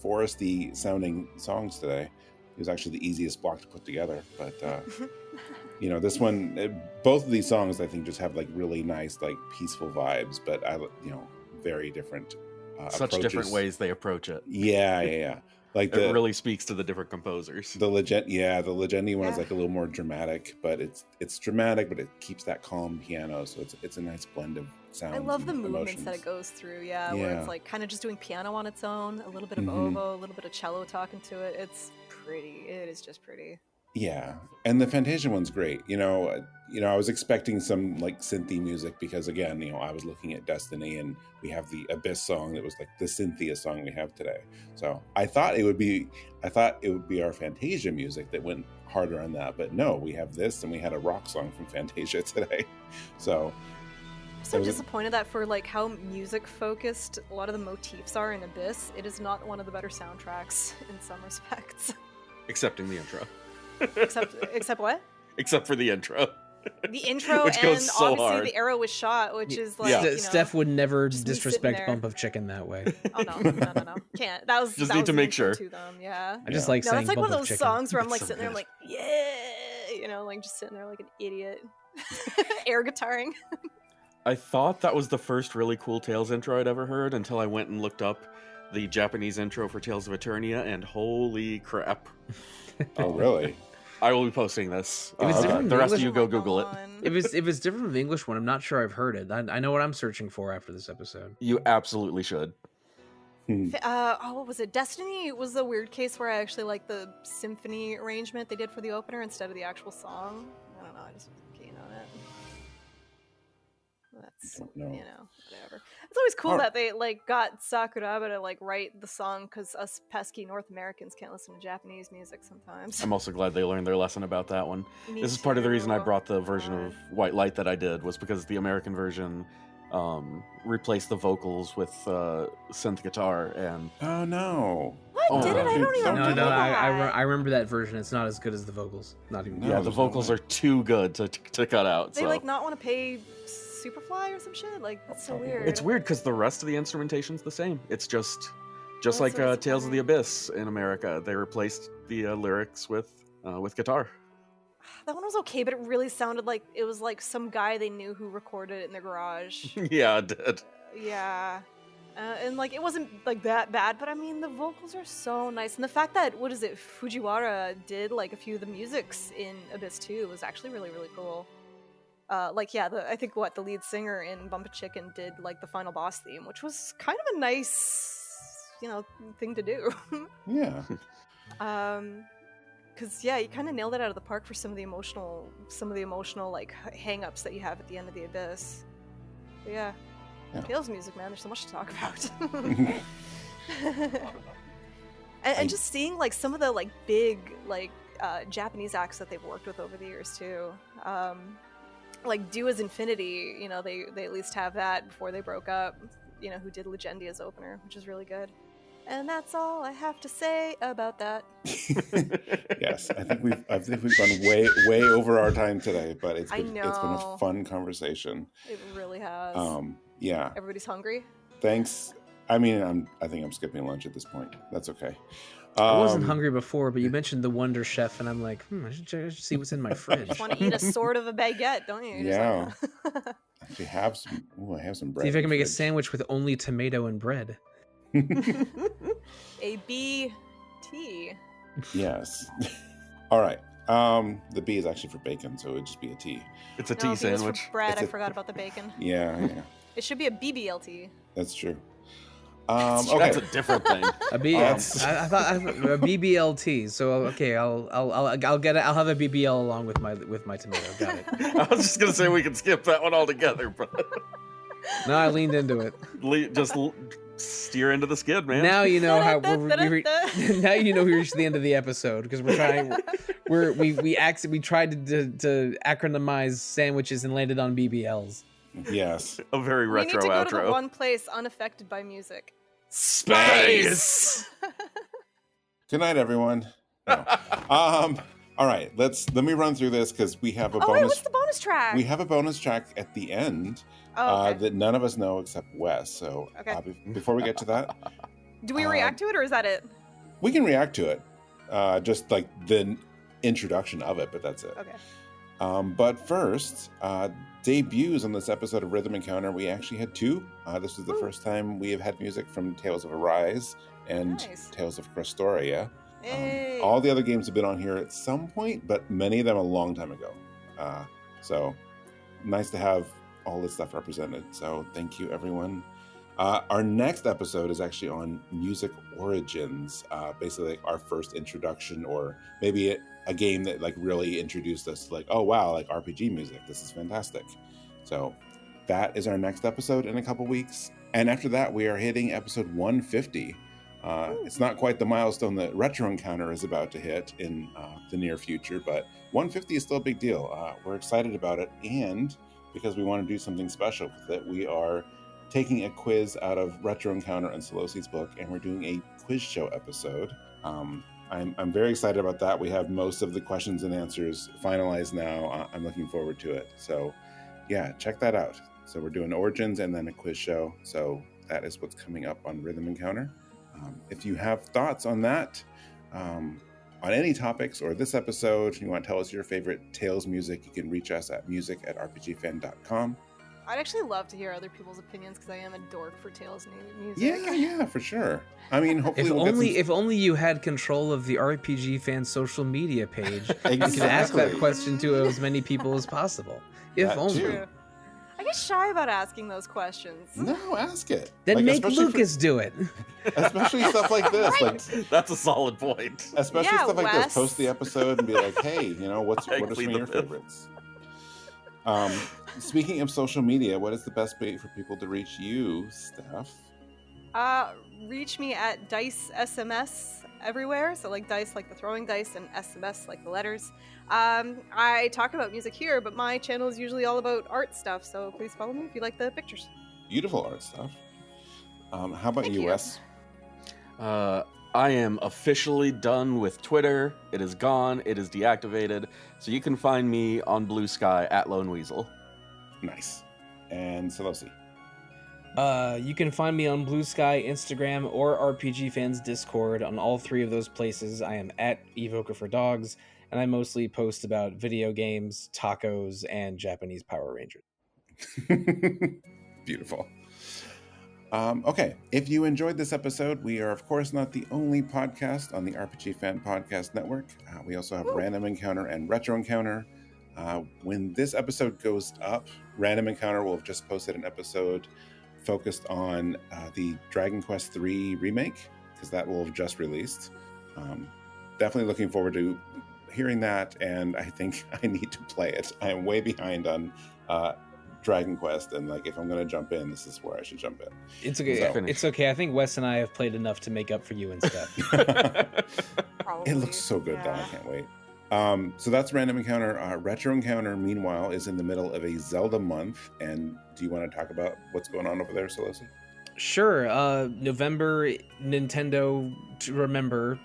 foresty sounding songs today. It was actually the easiest block to put together, but this one, both of these songs I think just have like really nice, like peaceful vibes, but very different Such approaches. different ways they approach it. Yeah. Like It really speaks to the different composers. the Legendia one is Yeah. like a little more dramatic, but it's dramatic, but it keeps that calm piano, so it's a nice blend of sounds. I love the and movements that emotions. it goes through, where Yeah. it's like kind of just doing piano on its own, a little bit of Mhm. oboe, a little bit of cello talking to it. It's pretty. It is just pretty. Yeah, and the Phantasia one's great. I was expecting some like synthy music because again, I was looking at Destiny and we have the Abyss song that was like the synthiest song we have today. So I thought it would be our Phantasia music that went harder on that, but no, we have this and we had a rock song from Phantasia today. So I'm so There was a- disappointed that for like how music focused a lot of the motifs are in Abyss, it is not one of the better soundtracks in some respects. Excepting the intro. Except what? Except for the intro. The intro Which and goes so obviously hard. the arrow was shot, which is like Yeah. Steph would never just me sitting disrespect there. Bump of Chicken that way. Oh no, can't. That was Just that need was to the make intro sure. to them. Yeah. I just Yeah. like No, saying it's like Bump one of of those Chicken. songs where I'm It's like so sitting there, I'm good. like, yeah, like just sitting there like an idiot, air guitaring. I thought that was the first really cool Tales intro I'd ever heard until I went and looked up the Japanese intro for Tales of Eternia, and holy crap. oh really? I will be posting this. If it's different The rest of English- you go Google it. If it's different from the English one, I'm not sure I've heard it. I know what I'm searching for after this episode. You absolutely should. What was it? Destiny was a weird case where I actually like the symphony arrangement they did for the opener instead of the actual song. I don't know. I just was keen on it. That's whatever. It's always cool that they like got Sakuraba to like write the song because us pesky North Americans can't listen to Japanese music sometimes. I'm also glad they learned their lesson about that one. Me This is part of the reason I too. brought the version of White Light that I did, was because the American version replaced the vocals with synth guitar, and Oh no. What? Did it? I don't even No, know no, that. I remember that version. It's not as good as the vocals. Not even. No, yeah, the there's no vocals way. are too good to cut out. They So like not want to pay Superfly or some shit? Like, that's so weird. it's weird because the rest of the instrumentation's the same. It's just That's like so Tales of the disappointing. Abyss in America. They replaced the lyrics with guitar. That one was okay, but it really sounded like it was like some guy they knew who recorded it in their garage. Yeah, it did. Yeah. And like it wasn't like that bad, but I mean the vocals are so nice, and the fact that Fujiwara did like a few of the musics in Abyss 2 was actually really cool. I think the lead singer in Bump a Chicken did like the final boss theme, which was kind of a nice, thing to do. Yeah. Because you kind of nailed it out of the park for some of the emotional like hang-ups that you have at the end of the Abyss. But yeah. Tales music, man. There's so much to talk about. and just seeing like some of the like big like Japanese acts that they've worked with over the years too. Like Do As Infinity, they at least have that before they broke up. Who did Legendia's opener, which is really good. And that's all I have to say about that. Yes, I think we've gone way over our time today, but it's been know. a fun conversation. It really has. Yeah. Everybody's hungry. Thanks. I mean, I think I'm skipping lunch at this point. That's okay. I wasn't hungry before, but you mentioned the Wonder Chef, and I'm like, I should see what's in my fridge. Just want to eat a sort of a baguette, don't you? Yeah. I have some. Ooh, I have some bread. See if I in can the make a fridge. sandwich with only tomato and bread. A BT. Yes. All right. The B is actually for bacon, so it would just be a T. It's a No, tea B was for sandwich. bread. It's I a- forgot about the bacon. Yeah. It should be a BBLT. That's true. That's Okay. a different thing. A B, That's- I thought a BBLT. So okay, I'll get it. I'll have a BBL along with my tomato. Got it. I was just gonna say we can skip that one altogether, but No, I leaned into it. steer into the skid, man. Now you know how now you know we reached the end of the episode because we tried to acronymize sandwiches and landed on BBLs. Yes. A very We retro need to go outro. to the one place unaffected by music. Space. Good night, everyone. No. All right. Let me run through this because we have a Oh wait, bonus. what's the bonus track? We have a bonus track at the end okay. that none of us know except Wes. So Okay. before we get to that, Do we react to it or is that it? we can react to it. Just like the introduction of it, but that's it. Okay. But first, debuts on this episode of Rhythm Encounter, we actually had two. This is the first time we have had music from Tales of Arise and Nice. Tales of Crestoria. Hey. All the other games have been on here at some point, but many of them a long time ago. So nice to have all this stuff represented. So thank you, everyone. Our next episode is actually on music origins, basically like our first introduction, or maybe a game that like really introduced us to like, oh wow, like RPG music. This is fantastic. So that is our next episode in a couple weeks. And after that, we are hitting episode 150. It's not quite the milestone that Retro Encounter is about to hit in the near future, but 150 is still a big deal. We're excited about it, and because we want to do something special with it, we are taking a quiz out of Retro Encounter and Sollosi's book, and we're doing a quiz show episode. I'm very excited about that. We have most of the questions and answers finalized now. I'm looking forward to it. So yeah, check that out. So we're doing Origins and then a quiz show. So that is what's coming up on Rhythm Encounter. If you have thoughts on that, on any topics or this episode, you want to tell us your favorite Tales music, you can reach us at music@rpgfan.com. I'd actually love to hear other people's opinions because I am a dork for Tales music. Yeah, for sure. I mean, hopefully If we'll only get some... if only you had control of the RPG fan social media page, you could ask that Exactly. question to as many people as possible. If That only. too. True. I get shy about asking those questions. No, ask it. Then Like, make especially Lucas do it. especially stuff like this. Like, That's a solid point. especially Yeah, stuff like Wes. this. Post the episode and be like, hey, you know, what I are some plead of the your fifth. favorites? Speaking of social media, what is the best way for people to reach you, Steph? Reach me at Dice SMS everywhere. So like dice like the throwing dice and SMS like the letters. I talk about music here, but my channel is usually all about art stuff. So please follow me if you like the pictures. Beautiful art stuff. How about Thank you, you. Wes? I am officially done with Twitter. It is gone. It is deactivated. So you can find me on Blue Sky at Lone Weasel. Nice. And Sollosi. You can find me on Blue Sky, Instagram, or RPG Fans Discord. On all three of those places, I am at Evoker for Dogs, and I mostly post about video games, tacos, and Japanese Power Rangers. Beautiful. Okay, if you enjoyed this episode, we are, of course, not the only podcast on the RPG Fan Podcast Network. We also have Random Encounter and Retro Encounter. When this episode goes up, Random Encounter will have just posted an episode focused on the Dragon Quest III remake, because that will have just released. Definitely looking forward to hearing that, and I think I need to play it. I am way behind on Dragon Quest, and like if I'm going to jump in, this is where I should jump in. It's okay. So- It's okay. I think Wes and I have played enough to make up for you and Steph. Probably. It looks so good, though. I Yeah. can't wait. So that's Random Encounter. Retro Encounter, meanwhile, is in the middle of a Zelda month. And do you want to talk about what's going on over there, Sollosi? Sure. November Nintendo to Remember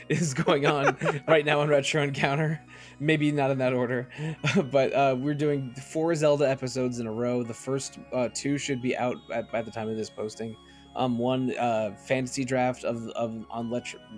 is going on right now on Retro Encounter. Maybe not in that order, but we're doing 4 Zelda episodes in a row. The first 2 should be out by the time of this posting. One fantasy draft on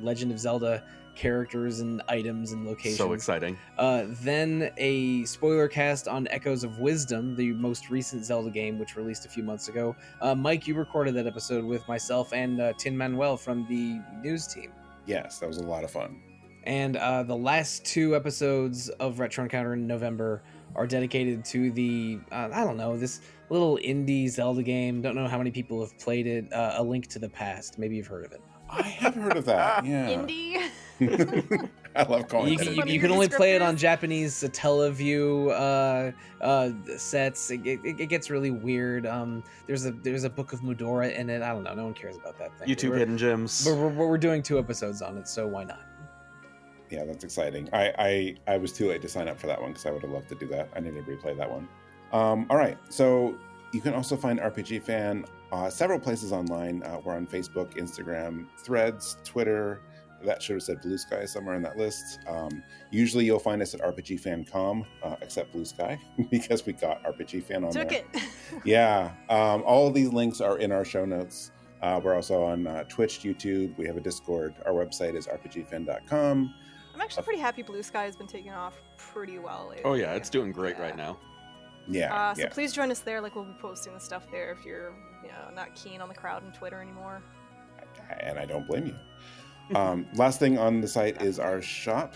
Legend of Zelda characters and items and locations. So exciting. Then a spoiler cast on Echoes of Wisdom, the most recent Zelda game, which released a few months ago. Mike, you recorded that episode with myself and Tin Manuel from the news team. Yes, that was a lot of fun. And the last 2 episodes of Retro Encounter in November are dedicated to the, this little indie Zelda game. Don't know how many people have played it. A Link to the Past. Maybe you've heard of it. I have heard of that. Yeah. Indie. I love calling You it. can, What are you your can only play it on descriptors? Japanese Teleview sets. It gets really weird. There's a Book of Mudora in it. I don't know. No one cares about that thing. YouTube hidden gems. We're doing 2 episodes on it, so why not? Yeah, that's exciting. I was too late to sign up for that one because I would have loved to do that. I need to replay that one. All right, so you can also find RPG Fan several places online. We're on Facebook, Instagram, Threads, Twitter. That should have said Blue Sky somewhere in that list. Usually you'll find us at RPGFan.com, except Blue Sky, because we got RPG Fan on Took there. it. Yeah, all of these links are in our show notes. We're also on Twitch, YouTube. We have a Discord. Our website is rpgfan.com. I'm actually pretty happy Blue Sky has been taking off pretty well lately. Oh yeah, it's doing great right now. Yeah, So yeah. please join us there. Like we'll be posting the stuff there if you're, not keen on the crowd and Twitter anymore. And I don't blame you. Last thing on the site is our shop.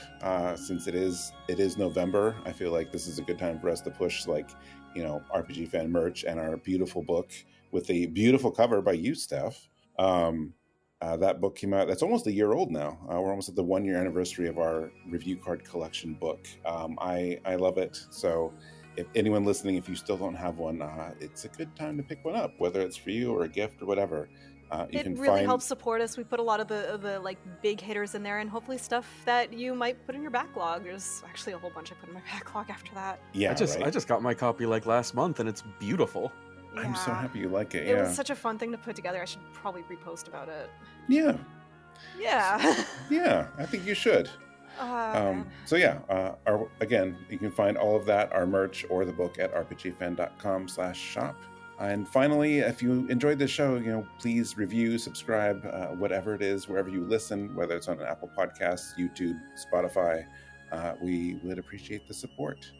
Since it is November, I feel like this is a good time for us to push RPG Fan merch and our beautiful book with a beautiful cover by you, Steph. That book came out. That's almost a year old now. We're almost at the 1-year anniversary of our review card collection book. I love it. So if anyone listening, if you still don't have one, it's a good time to pick one up, whether it's for you or a gift or whatever. You It can really find... helps support us. We put a lot of the like big hitters in there, and hopefully stuff that you might put in your backlog. There's actually a whole bunch I put in my backlog after that. Yeah, I right? just got my copy like last month, and it's beautiful. I'm so Yeah. happy you like it. It Yeah. was such a fun thing to put together. I should probably repost about it. Yeah. Yeah. Yeah. I think you should. So yeah, again, you can find all of that, our merch or the book at rpgfan.com/shop. And finally, if you enjoyed this show, please review, subscribe, whatever it is, wherever you listen, whether it's on an Apple Podcasts, YouTube, Spotify. We would appreciate the support.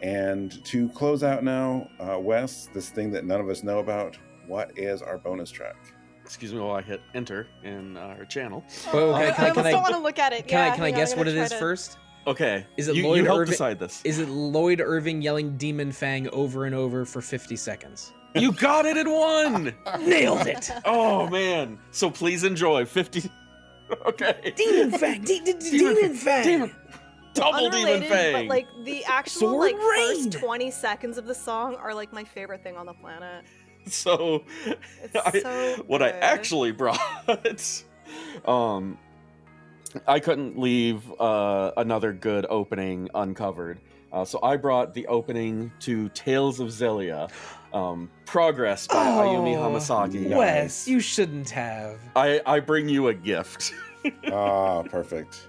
And to close out now, Wes, this thing that none of us know about, what is our bonus track? Excuse me while I hit enter in our channel. Oh, I can almost don't want to look at it. Can Yeah, I hang on, guess I'm what gonna it try is to- first? Okay. Is it you Lloyd help Irving? decide this. Is it Lloyd Irving yelling Demon Fang over and over for 50 seconds? You got it in one! Nailed it! Oh, man. So please enjoy 50... Okay. Demon Fang! Demon Fang! Demon... Double Demon Unrelated, Fang! but like the actual Sword like rain! first 20 seconds of the song are like my favorite thing on the planet. So, It's so what I good. actually brought, I couldn't leave another good opening uncovered. So I brought the opening to Tales of Zelia, Progress by Ayumi Hamasaki. Nice. Wes, you shouldn't have. I bring you a gift. Ah, perfect.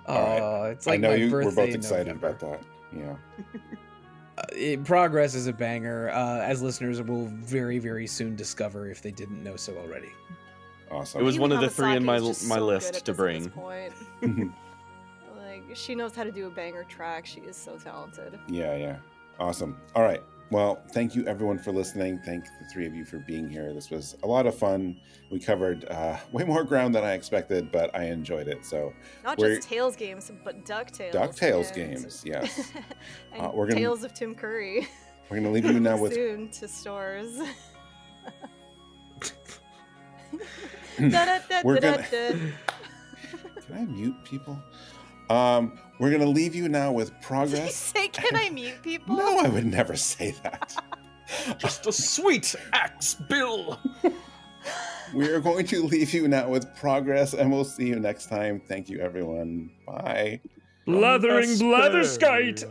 All right. Oh, it's like I know my you. birthday We're both in excited November. about that. Yeah. Progress is a banger, as listeners will very, very soon discover if they didn't know so already. Awesome. It was Ayumi one of the three in Hamasaki my is just my so list good at to this bring. point. Like she knows how to do a banger track. She is so talented. Yeah. Awesome. All right. Well, thank you everyone for listening. Thank the three of you for being here. This was a lot of fun. We covered way more ground than I expected, but I enjoyed it. So Not We're- just Tales games, but DuckTales. DuckTales and- games, yes. and we're gonna- Tales of Tim Curry. We're gonna leave you now with soon to stores. We're gonna- Da-da-da-da-da-da. Can I mute people? We're gonna leave you now with Did you progress. say, can I mute people? No, I would never say that. Just a sweet axe, Bill. We are going to leave you now with progress, and we'll see you next time. Thank you, everyone. Bye. Blathering blatherskite!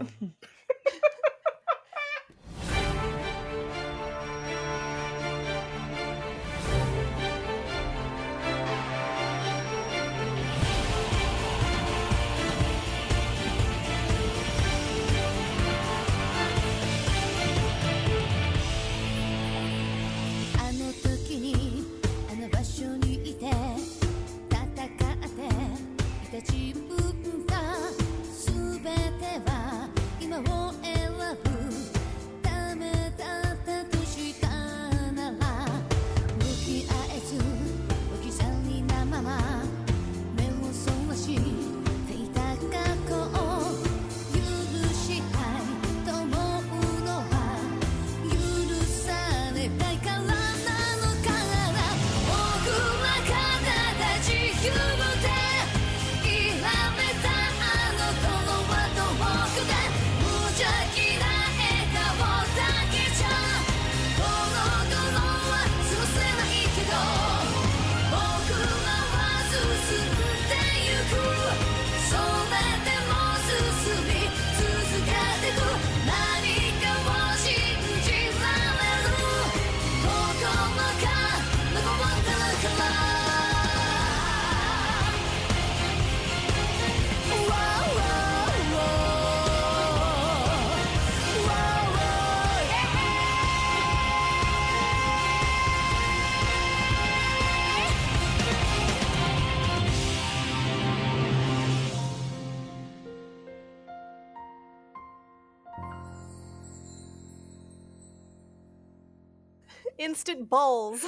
Instant balls.